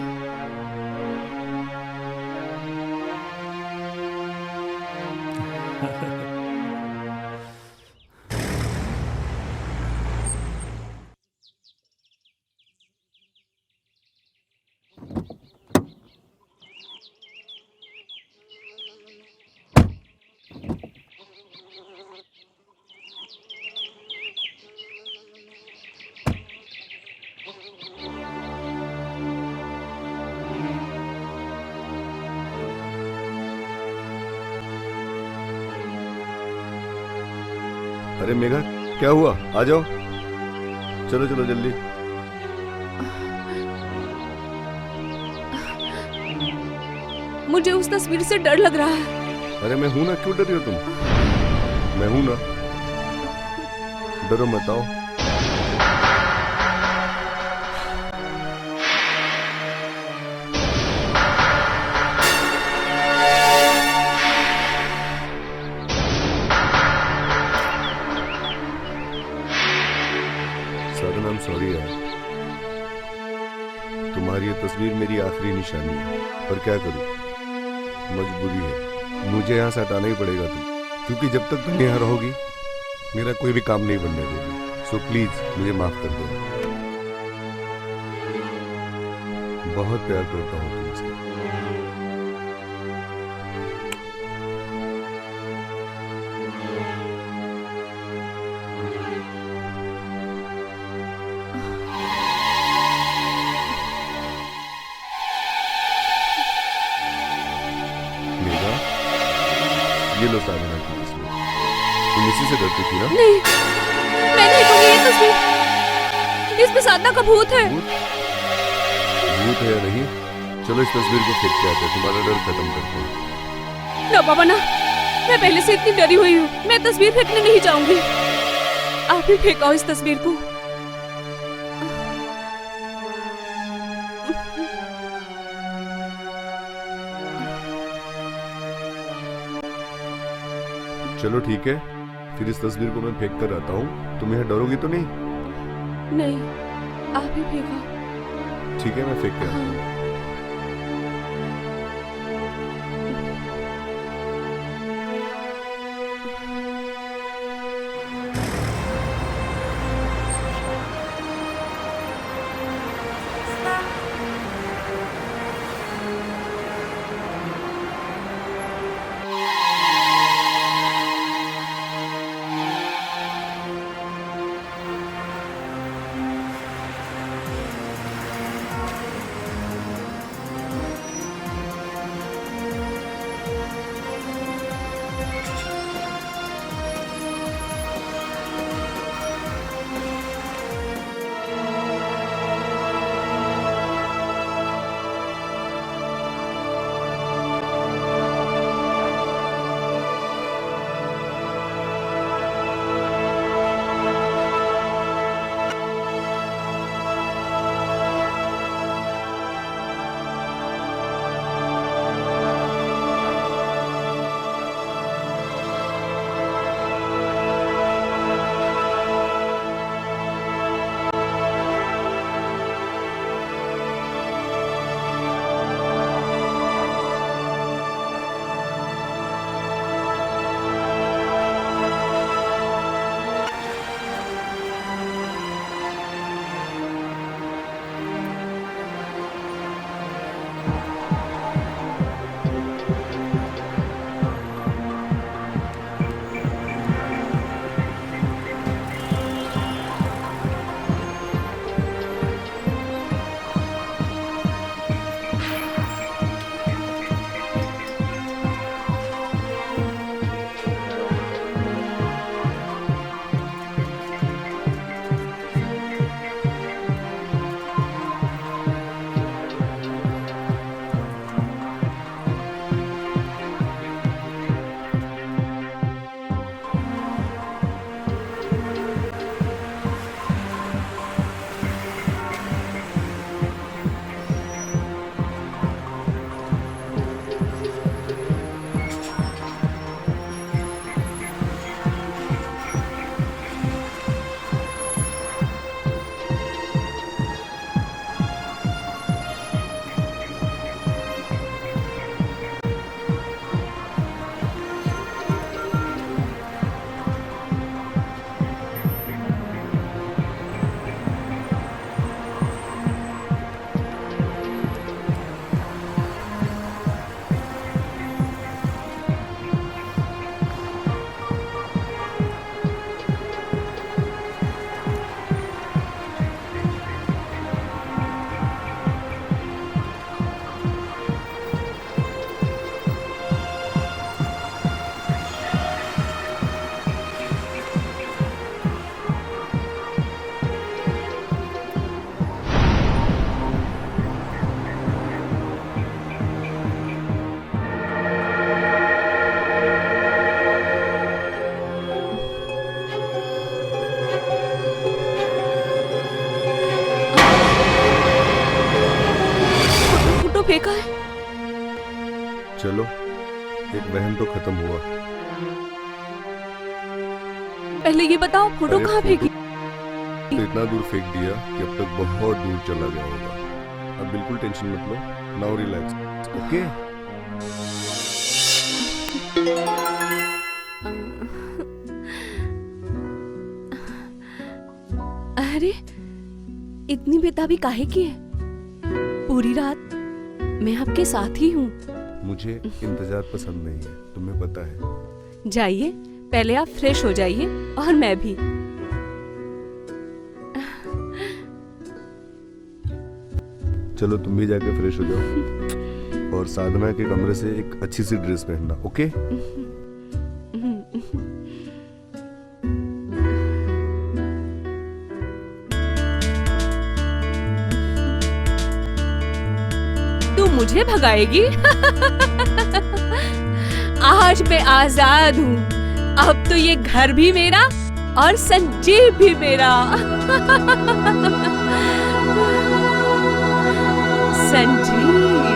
अरे मेघा, क्या हुआ? आ जाओ, चलो चलो जल्दी। मुझे उस तस्वीर से डर लग रहा है। अरे मैं हूं ना, क्यों डर रही हो तुम? मैं हूं ना, डरो मत, आओ। साधना, आई एम सॉरी यार, तुम्हारी ये तस्वीर मेरी आखिरी निशानी है, पर क्या करूं, मजबूरी है, मुझे यहाँ से हटाना ही पड़ेगा तुम, क्योंकि जब तक तुम यहाँ रहोगी मेरा कोई भी काम नहीं बनने देगी। सो प्लीज मुझे माफ कर दो। बहुत प्यार करता हूँ तुमसे। मेघा, ये लो साधना की तस्वीर। तुम इसी से डरती थी ना? नहीं, मैं नहीं दूंगी ये तस्वीर। इसमें साधना का भूत है। भूत है या नहीं, चलो इस तस्वीर को फेंक के आते हैं, तुम्हारा डर खत्म करते हैं। ना बाबा ना, मैं पहले से इतनी डरी हुई हूँ, मैं तस्वीर फेंकने नहीं जाऊंगी। आप ही फेंकाओ इस तस्वीर को। चलो ठीक है, फिर इस तस्वीर को मैं फेंक कर आता हूँ। तुम यहाँ डरोगी तो नहीं? नहीं, आप ही फेंकाओ। ठीक है, मैं फेंक के आता हूँ। फेंका है? चलो, एक वहम तो खत्म हुआ। पहले ये बताओ फोटो अरे कहाँ फेंकी? तो इतना दूर फेंक दिया कि अब तक बहुत दूर चला गया होगा। अब बिल्कुल टेंशन मत लो, नाउ रिलैक्स, ओके? अरे इतनी बेताबी काहे की है? पूरी रात मैं आपके साथ ही हूँ। मुझे इंतजार पसंद नहीं है, तुम्हें पता है। जाइए, पहले आप फ्रेश हो जाइए और मैं भी। चलो तुम भी जाके फ्रेश हो जाओ और साधना के कमरे से एक अच्छी सी ड्रेस पहनना, ओके? तू मुझे भगाएगी? आज मैं आजाद हूँ। अब तो ये घर भी मेरा और संजीव भी मेरा। संजीव,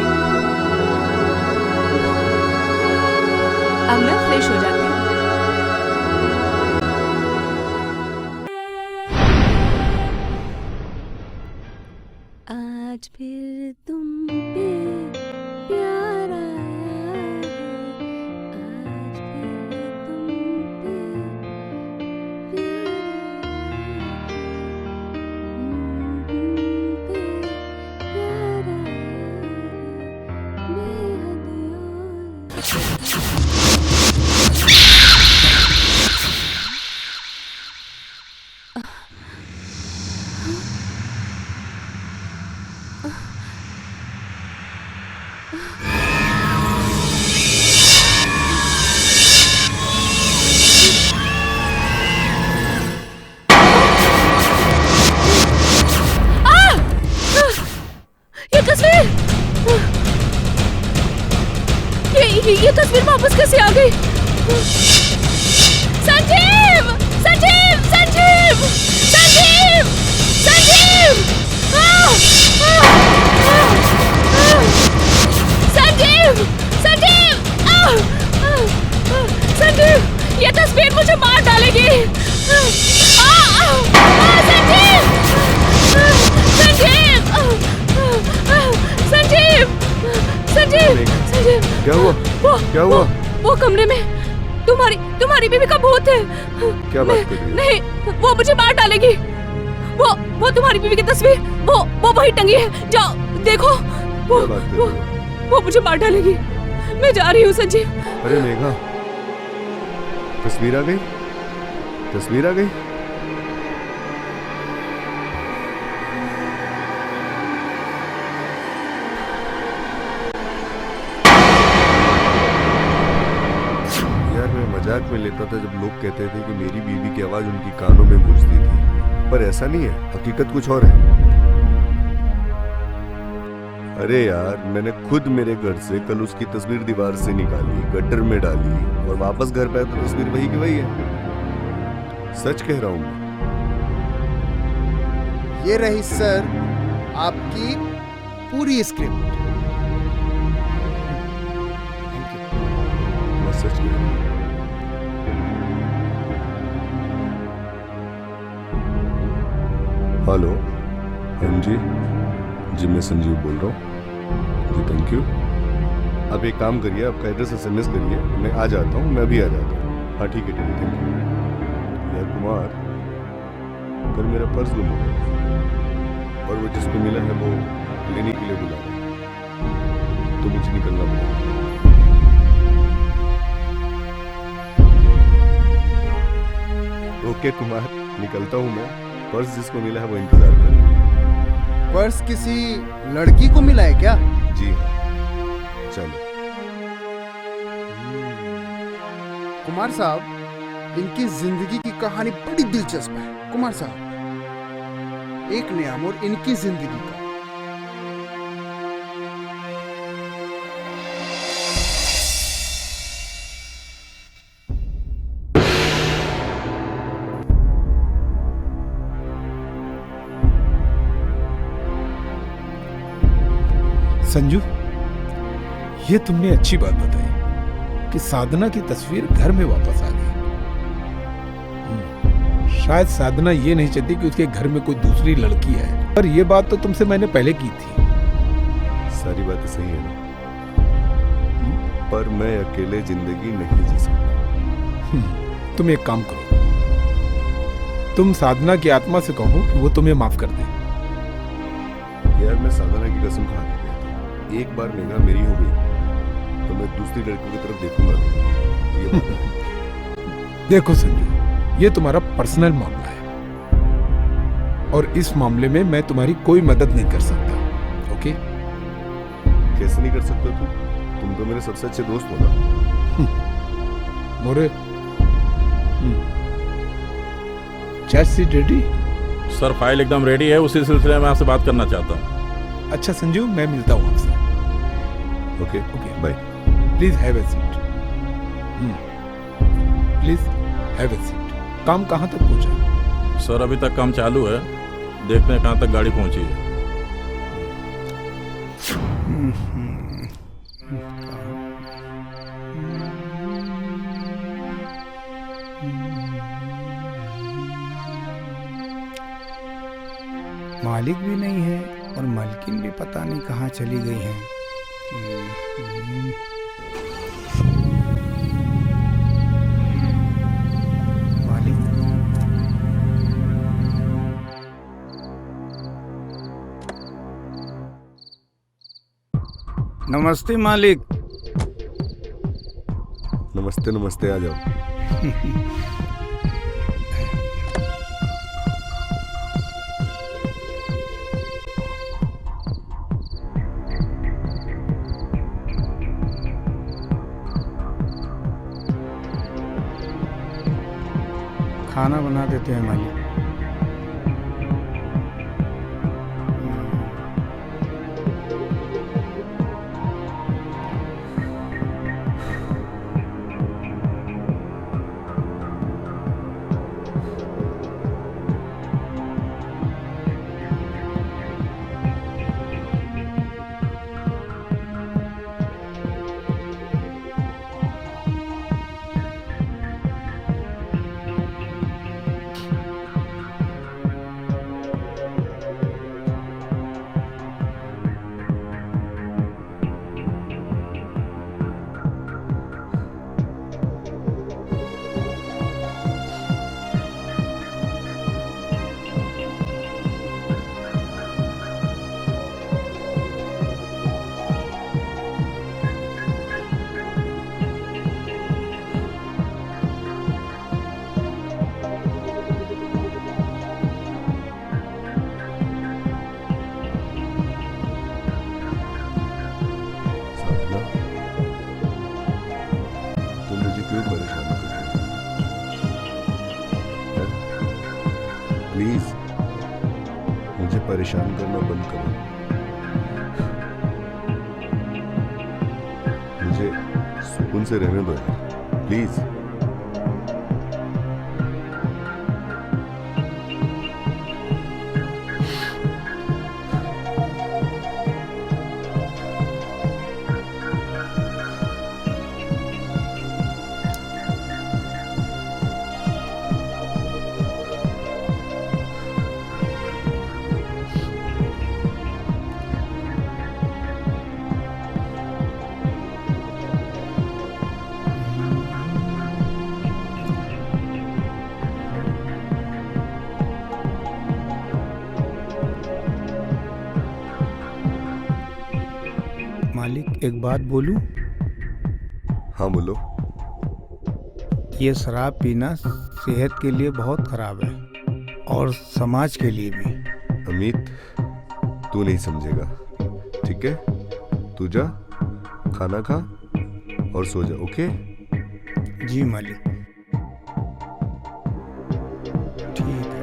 अब मैं फ्रेश हो जाती हूँ। आज फिर तुम पे प्यार आया है, आज फिर तुम पे प्यार आया है, बेहद ये तस्वीर, ये तस्वीर वापस कैसे आ गई? संजीव, संजीव, संजीव, संजीव, संजीव, संजीव, संजीव, संजीव, ये तस्वीर मुझे मार डालेगी। संजीव, संजीव, संजीव, संजीव, संजीव, क्या हुआ? क्या हुआ? वो कमरे में तुम्हारी बीवी का भूत है। क्या बात कर रही हो? नहीं, वो मुझे मार डालेगी। वो तुम्हारी बीवी की तस्वीर वो वही टंगी है, जाओ देखो। क्या बात कर रही हो? वो मुझे मार डालेगी। मैं जा रही हूँ संजीव। अरे मेघा, तस्वीर आ गई, तस्वीर आ गई। यार मैं मजाक में लेता था जब लोग कहते थे कि मेरी बीवी की आवाज उनकी कानों में गूंजती थी, पर ऐसा नहीं है, हकीकत कुछ और है। अरे यार, मैंने खुद मेरे घर से कल उसकी तस्वीर दीवार से निकाली, गटर में डाली और वापस घर पे आया तो तस्वीर वही की वही है। सच कह रहा हूं मैं। ये रही सर आपकी पूरी स्क्रिप्ट। मैं सच कह रहा हूं। हेलो, हाँ जी, मैं संजीव बोल रहा हूँ जी। Thank you. आप एक काम करिए, आपका एड्रेस SMS करिए, मैं आ जाता हूँ, मैं भी आ जाता हूँ। हाँ ठीक है, थैंक यू। यार कुमार, कल मेरा पर्स गुम हो गया और वो जिसको मिला है वो लेने के लिए बुला रहा है, तो मुझे निकलना पड़ेगा। ओके कुमार, निकलता हूँ मैं। पर्स जिसको मिला है वो इंतजार कर रहा है। पर्स किसी लड़की को मिला है क्या? जी हाँ, चलो। कुमार साहब, इनकी जिंदगी की कहानी बड़ी दिलचस्प है। कुमार साहब, एक नया मोड़ इनकी जिंदगी का। संजू, ये तुमने अच्छी बात बताई कि साधना की तस्वीर घर में वापस आ गई। शायद साधना ये नहीं चाहती कि उसके घर में कोई दूसरी लड़की है, पर ये बात तो तुमसे मैंने पहले की थी। सारी बातें सही है ना, पर मैं अकेले जिंदगी नहीं जी सकता। तुम एक काम करो, तुम साधना की आत्मा से कहो कि वो तुम्हें माफ कर दे। यार मैं साधना की कसम खा के गया था, एक बार निगाह मेरी हो गई तो मैं दूसरी लड़कियों की तरफ देखूंगा नहीं। ये बात है। देखो संजू, ये तुम्हारा पर्सनल मामला है और इस मामले में मैं तुम्हारी कोई मदद नहीं कर सकता। ओके? कैसे नहीं कर सकते तुम तो मेरे सबसे अच्छे दोस्त हो ना। More, chat seat ready? Sir file एकदम रेडी है, उसी सिलसिले में आपसे बात करना चाहता हूँ। अच्छा संजू, मैं मिलता हूँ आपसे। Okay okay, bye. Please have a seat. Please have a seat. काम कहाँ तक पहुँचा? सर अभी तक काम चालू है, देखते हैं कहाँ तक गाड़ी पहुंची है। मालिक भी नहीं है और मालकिन भी पता नहीं कहाँ चली गई हैं। मालिक, नमस्ते मालिक। नमस्ते नमस्ते, आ जाओ। खाना बना देते हैं मालिक। प्लीज मुझे परेशान करना बंद करो। मुझे सुकून से रहने दो यार, प्लीज। मालिक, एक बात बोलूं? हाँ बोलो। ये शराब पीना सेहत के लिए बहुत खराब है और समाज के लिए भी। अमित, तू नहीं समझेगा, ठीक है? तू जा, खाना खा और सो जा, ओके? जी मालिक। ठीक है।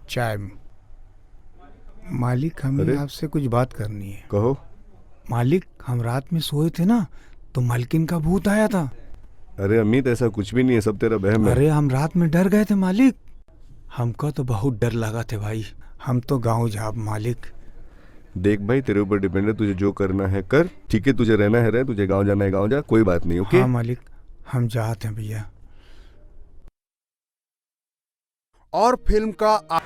चाय मालिक हमें अरे? आपसे कुछ बात करनी है। कहो। मालिक हम रात में सोए थे ना, तो मालकिन का भूत आया था। अरे अमित, ऐसा कुछ भी नहीं है, सब तेरा बहम है। अरे हम रात में डर गए थे मालिक, हमको तो बहुत डर लगा थे भाई। हम तो गाँव जा मालिक। देख भाई, तेरे ऊपर डिपेंड है, तुझे जो करना है कर, ठीक है? तुझे रहना है रह, तुझे गांव जाना है गांव जा, कोई बात नहीं। ओके हाँ मालिक, हम जाते हैं भैया। और फिल्म का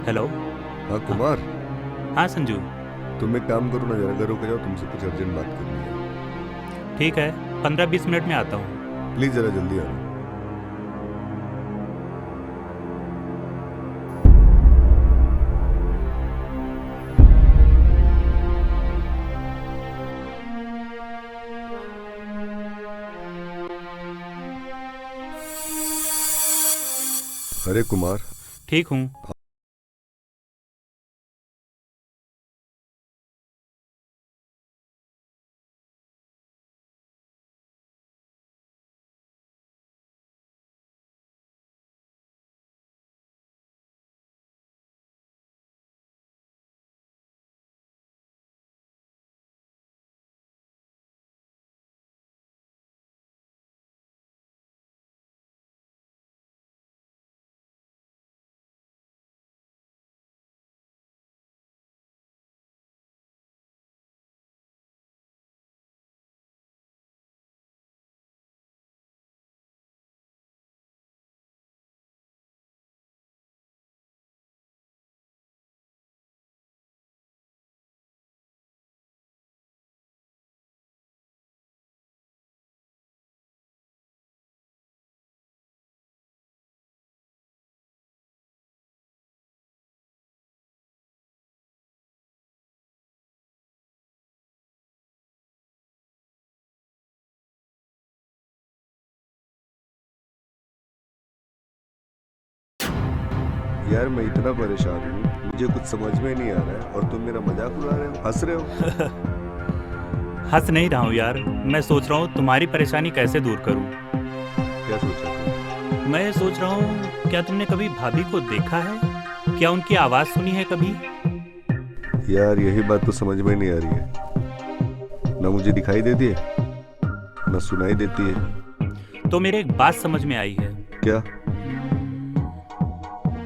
हेलो। हाँ कुमार। हाँ संजू। तुम एक काम करो ना, जरा घर होके जाओ, तुमसे कुछ अर्जेंट बात करनी है। ठीक है, 15-20 मिनट में आता हूँ। प्लीज जरा जल्दी आ। अरे कुमार। ठीक हूँ। यार मैं इतना परेशान हूँ, मुझे कुछ समझ में नहीं आ रहा है और तुम मेरा मजाक उड़ा रहे हो, हंस रहे हो। हंस नहीं रहा हूँ यार, मैं सोच रहा हूँ तुम्हारी परेशानी कैसे दूर करूँ। क्या सोचा तुम? मैं ये सोच रहा हूँ, क्या तुमने कभी भाभी को देखा है? क्या उनकी आवाज़ सुनी है कभी? यार यही बात तो समझ में नहीं आ रही है, ना मुझे दिखाई देती है ना सुनाई देती है। तो मेरे एक बात समझ में आई है। क्या?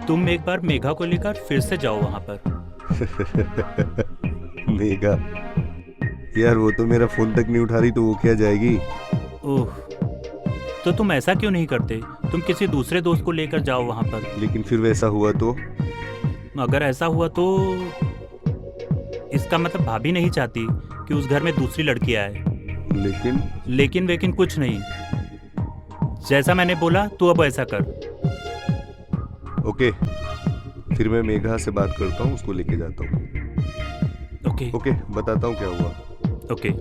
तुम एक बार मेघा को लेकर फिर से जाओ वहां पर। मेघा? यार वो तो मेरा फोन तक नहीं उठा रही, तो वो क्या जाएगी? ओह, तो तुम ऐसा क्यों नहीं करते? तुम किसी दूसरे दोस्त को लेकर जाओ वहां पर। लेकिन फिर वैसा हुआ तो? अगर ऐसा हुआ तो इसका मतलब भाभी नहीं चाहती कि उस घर में दूसरी लड़की आए। लेकिन कुछ नहीं, जैसा मैंने बोला तू अब ऐसा कर। ओके, फिर मैं मेघा से बात करता हूँ, उसको लेके जाता हूँ। ओके, बताता हूँ क्या हुआ। ओके।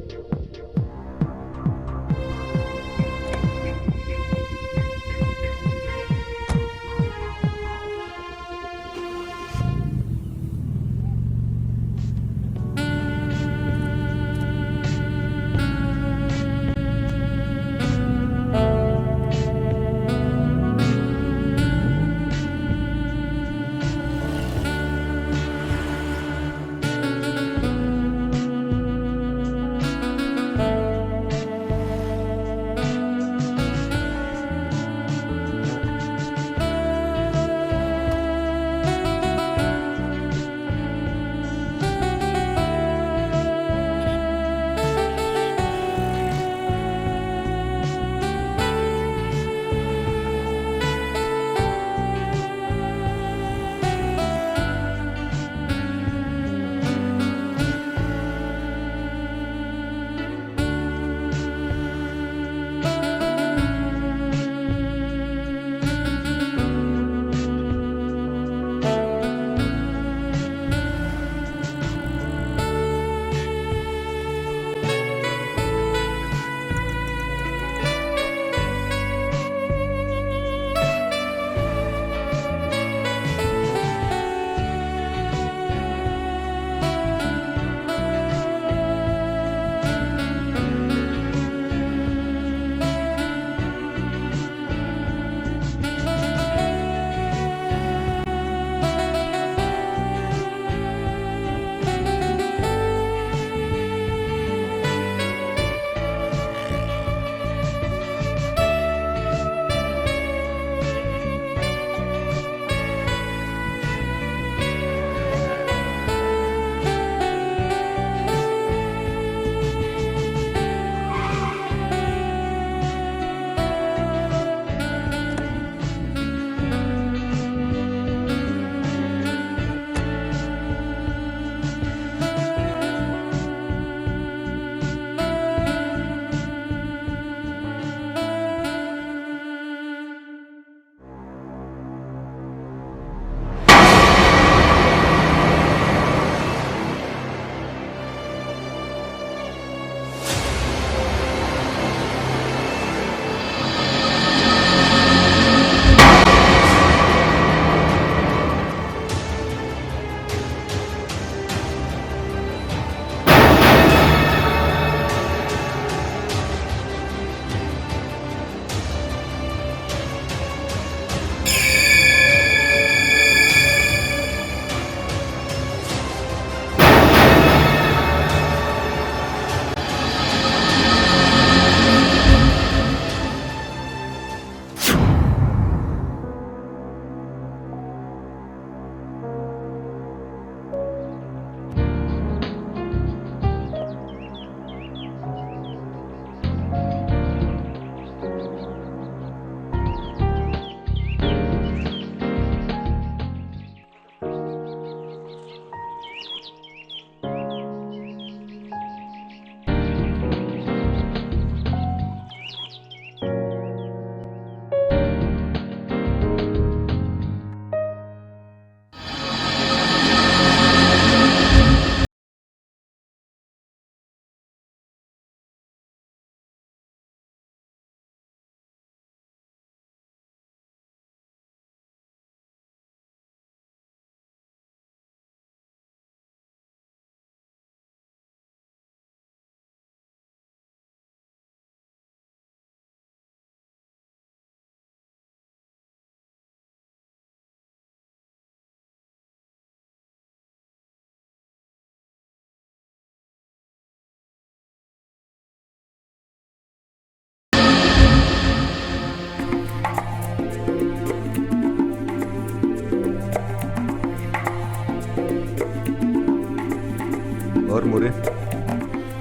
मोरे।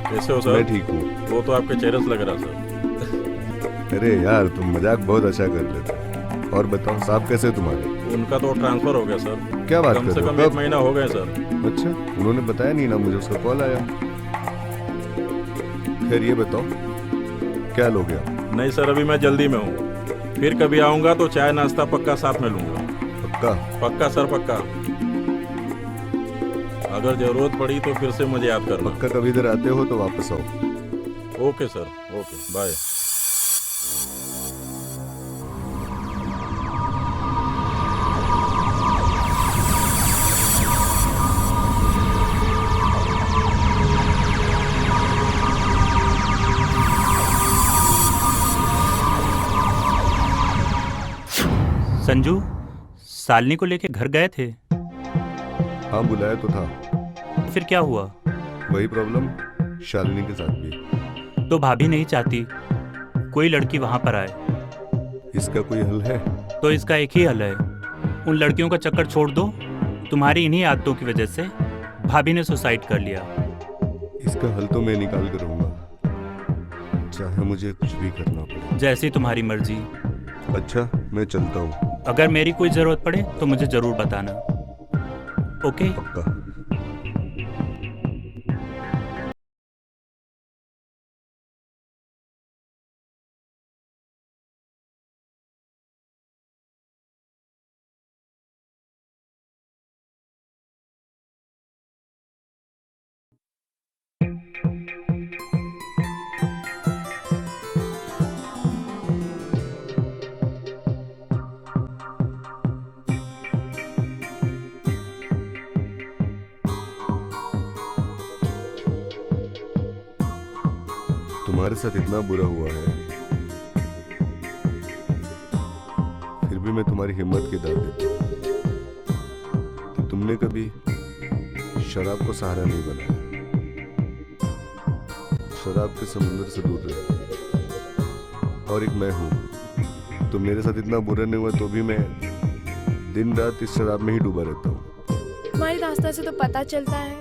कैसे हो सर? मैं ठीक हूँ। वो तो आपके चेहरे से लग रहा सर। अरे यार तुम मजाक बहुत अच्छा कर लेते हो। और बताओ साहब कैसे तुम्हारे? उनका तो ट्रांसफर हो गया सर। क्या बात कम कर से रहे कम हो? 1 महीना हो गया सर। अच्छा, उन्होंने बताया नहीं ना, मुझे उसका कॉल आया। खैर ये बताओ क्या लोगे आप? नहीं सर, अभी मैं जल्दी में हूँ। फिर कभी आऊंगा तो चाय नाश्ता पक्का साथ में लूंगा। पक्का? पक्का सर, पक्का। अगर जरूरत पड़ी तो फिर से मुझे याद करना। पक्का कभी इधर आते हो तो वापस आओ। Okay sir, okay, bye. Sanju, Shalini को लेके घर गए थे? हाँ बुलाया तो था। फिर क्या हुआ? वही प्रॉब्लम शालिनी के साथ भी। तो भाभी नहीं चाहती कोई लड़की वहां पर आए। इसका कोई हल है? तो इसका एक ही हल है, उन लड़कियों का चक्कर छोड़ दो। तुम्हारी इन्हीं आदतों की वजह से भाभी ने सुसाइड कर लिया। इसका हल तो मैं निकाल कर रहूंगा, चाहे मुझे कुछ भी करना पड़े। जैसी तुम्हारी मर्जी। अच्छा मैं चलता हूँ। अगर मेरी कोई जरूरत पड़े तो मुझे जरूर बताना। ओके? पक्का। तुम्हारे साथ इतना बुरा हुआ है, फिर भी मैं तुम्हारी हिम्मत की दाद देता हूँ कि तुमने कभी शराब को सहारा नहीं बनाया। शराब के समुंदर से दूर रहे। और एक मैं हूँ, तो मेरे साथ इतना बुरा नहीं हुआ तो भी मैं दिन रात इस शराब में ही डूबा रहता हूँ। तुम्हारी दास्तान से तो पता चलता है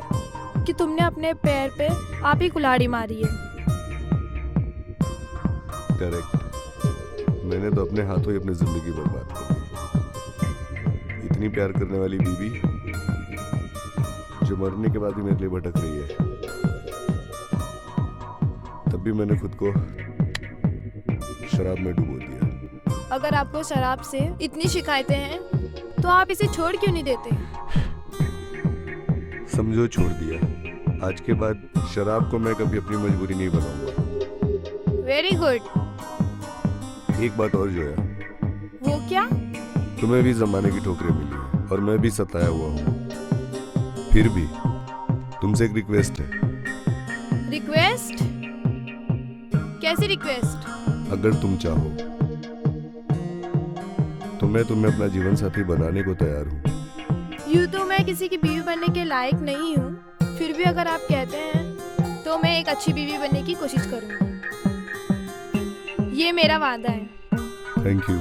कि तुमने अपने पैर पे आप ही कुल्हाड़ी मारी है। करेक्ट, मैंने तो अपने हाथों ही अपनी जिंदगी बर्बाद कर दी। इतनी प्यार करने वाली बीवी जो मरने के बाद भी मेरे लिए भटक रही है, तब भी मैंने खुद को शराब में डुबो दिया। अगर आपको शराब से इतनी शिकायतें हैं तो आप इसे छोड़ क्यों नहीं देते? समझो छोड़ दिया। आज के बाद शराब को मैं कभी अपनी मजबूरी नहीं बनाऊंगा। Very good. एक बात और जो है, वो क्या? तुम्हें भी जमाने की ठोकरें मिली है और मैं भी सताया हुआ हूँ। फिर भी तुमसे एक रिक्वेस्ट है। रिक्वेस्ट? कैसी रिक्वेस्ट? अगर तुम चाहो तो मैं तुम्हें अपना जीवन साथी बनाने को तैयार हूँ। यूँ तो मैं किसी की बीवी बनने के लायक नहीं हूँ, फिर भी अगर आप कहते हैं तो मैं एक अच्छी बीवी बनने की कोशिश करूँगी। ये मेरा वादा है। Thank you.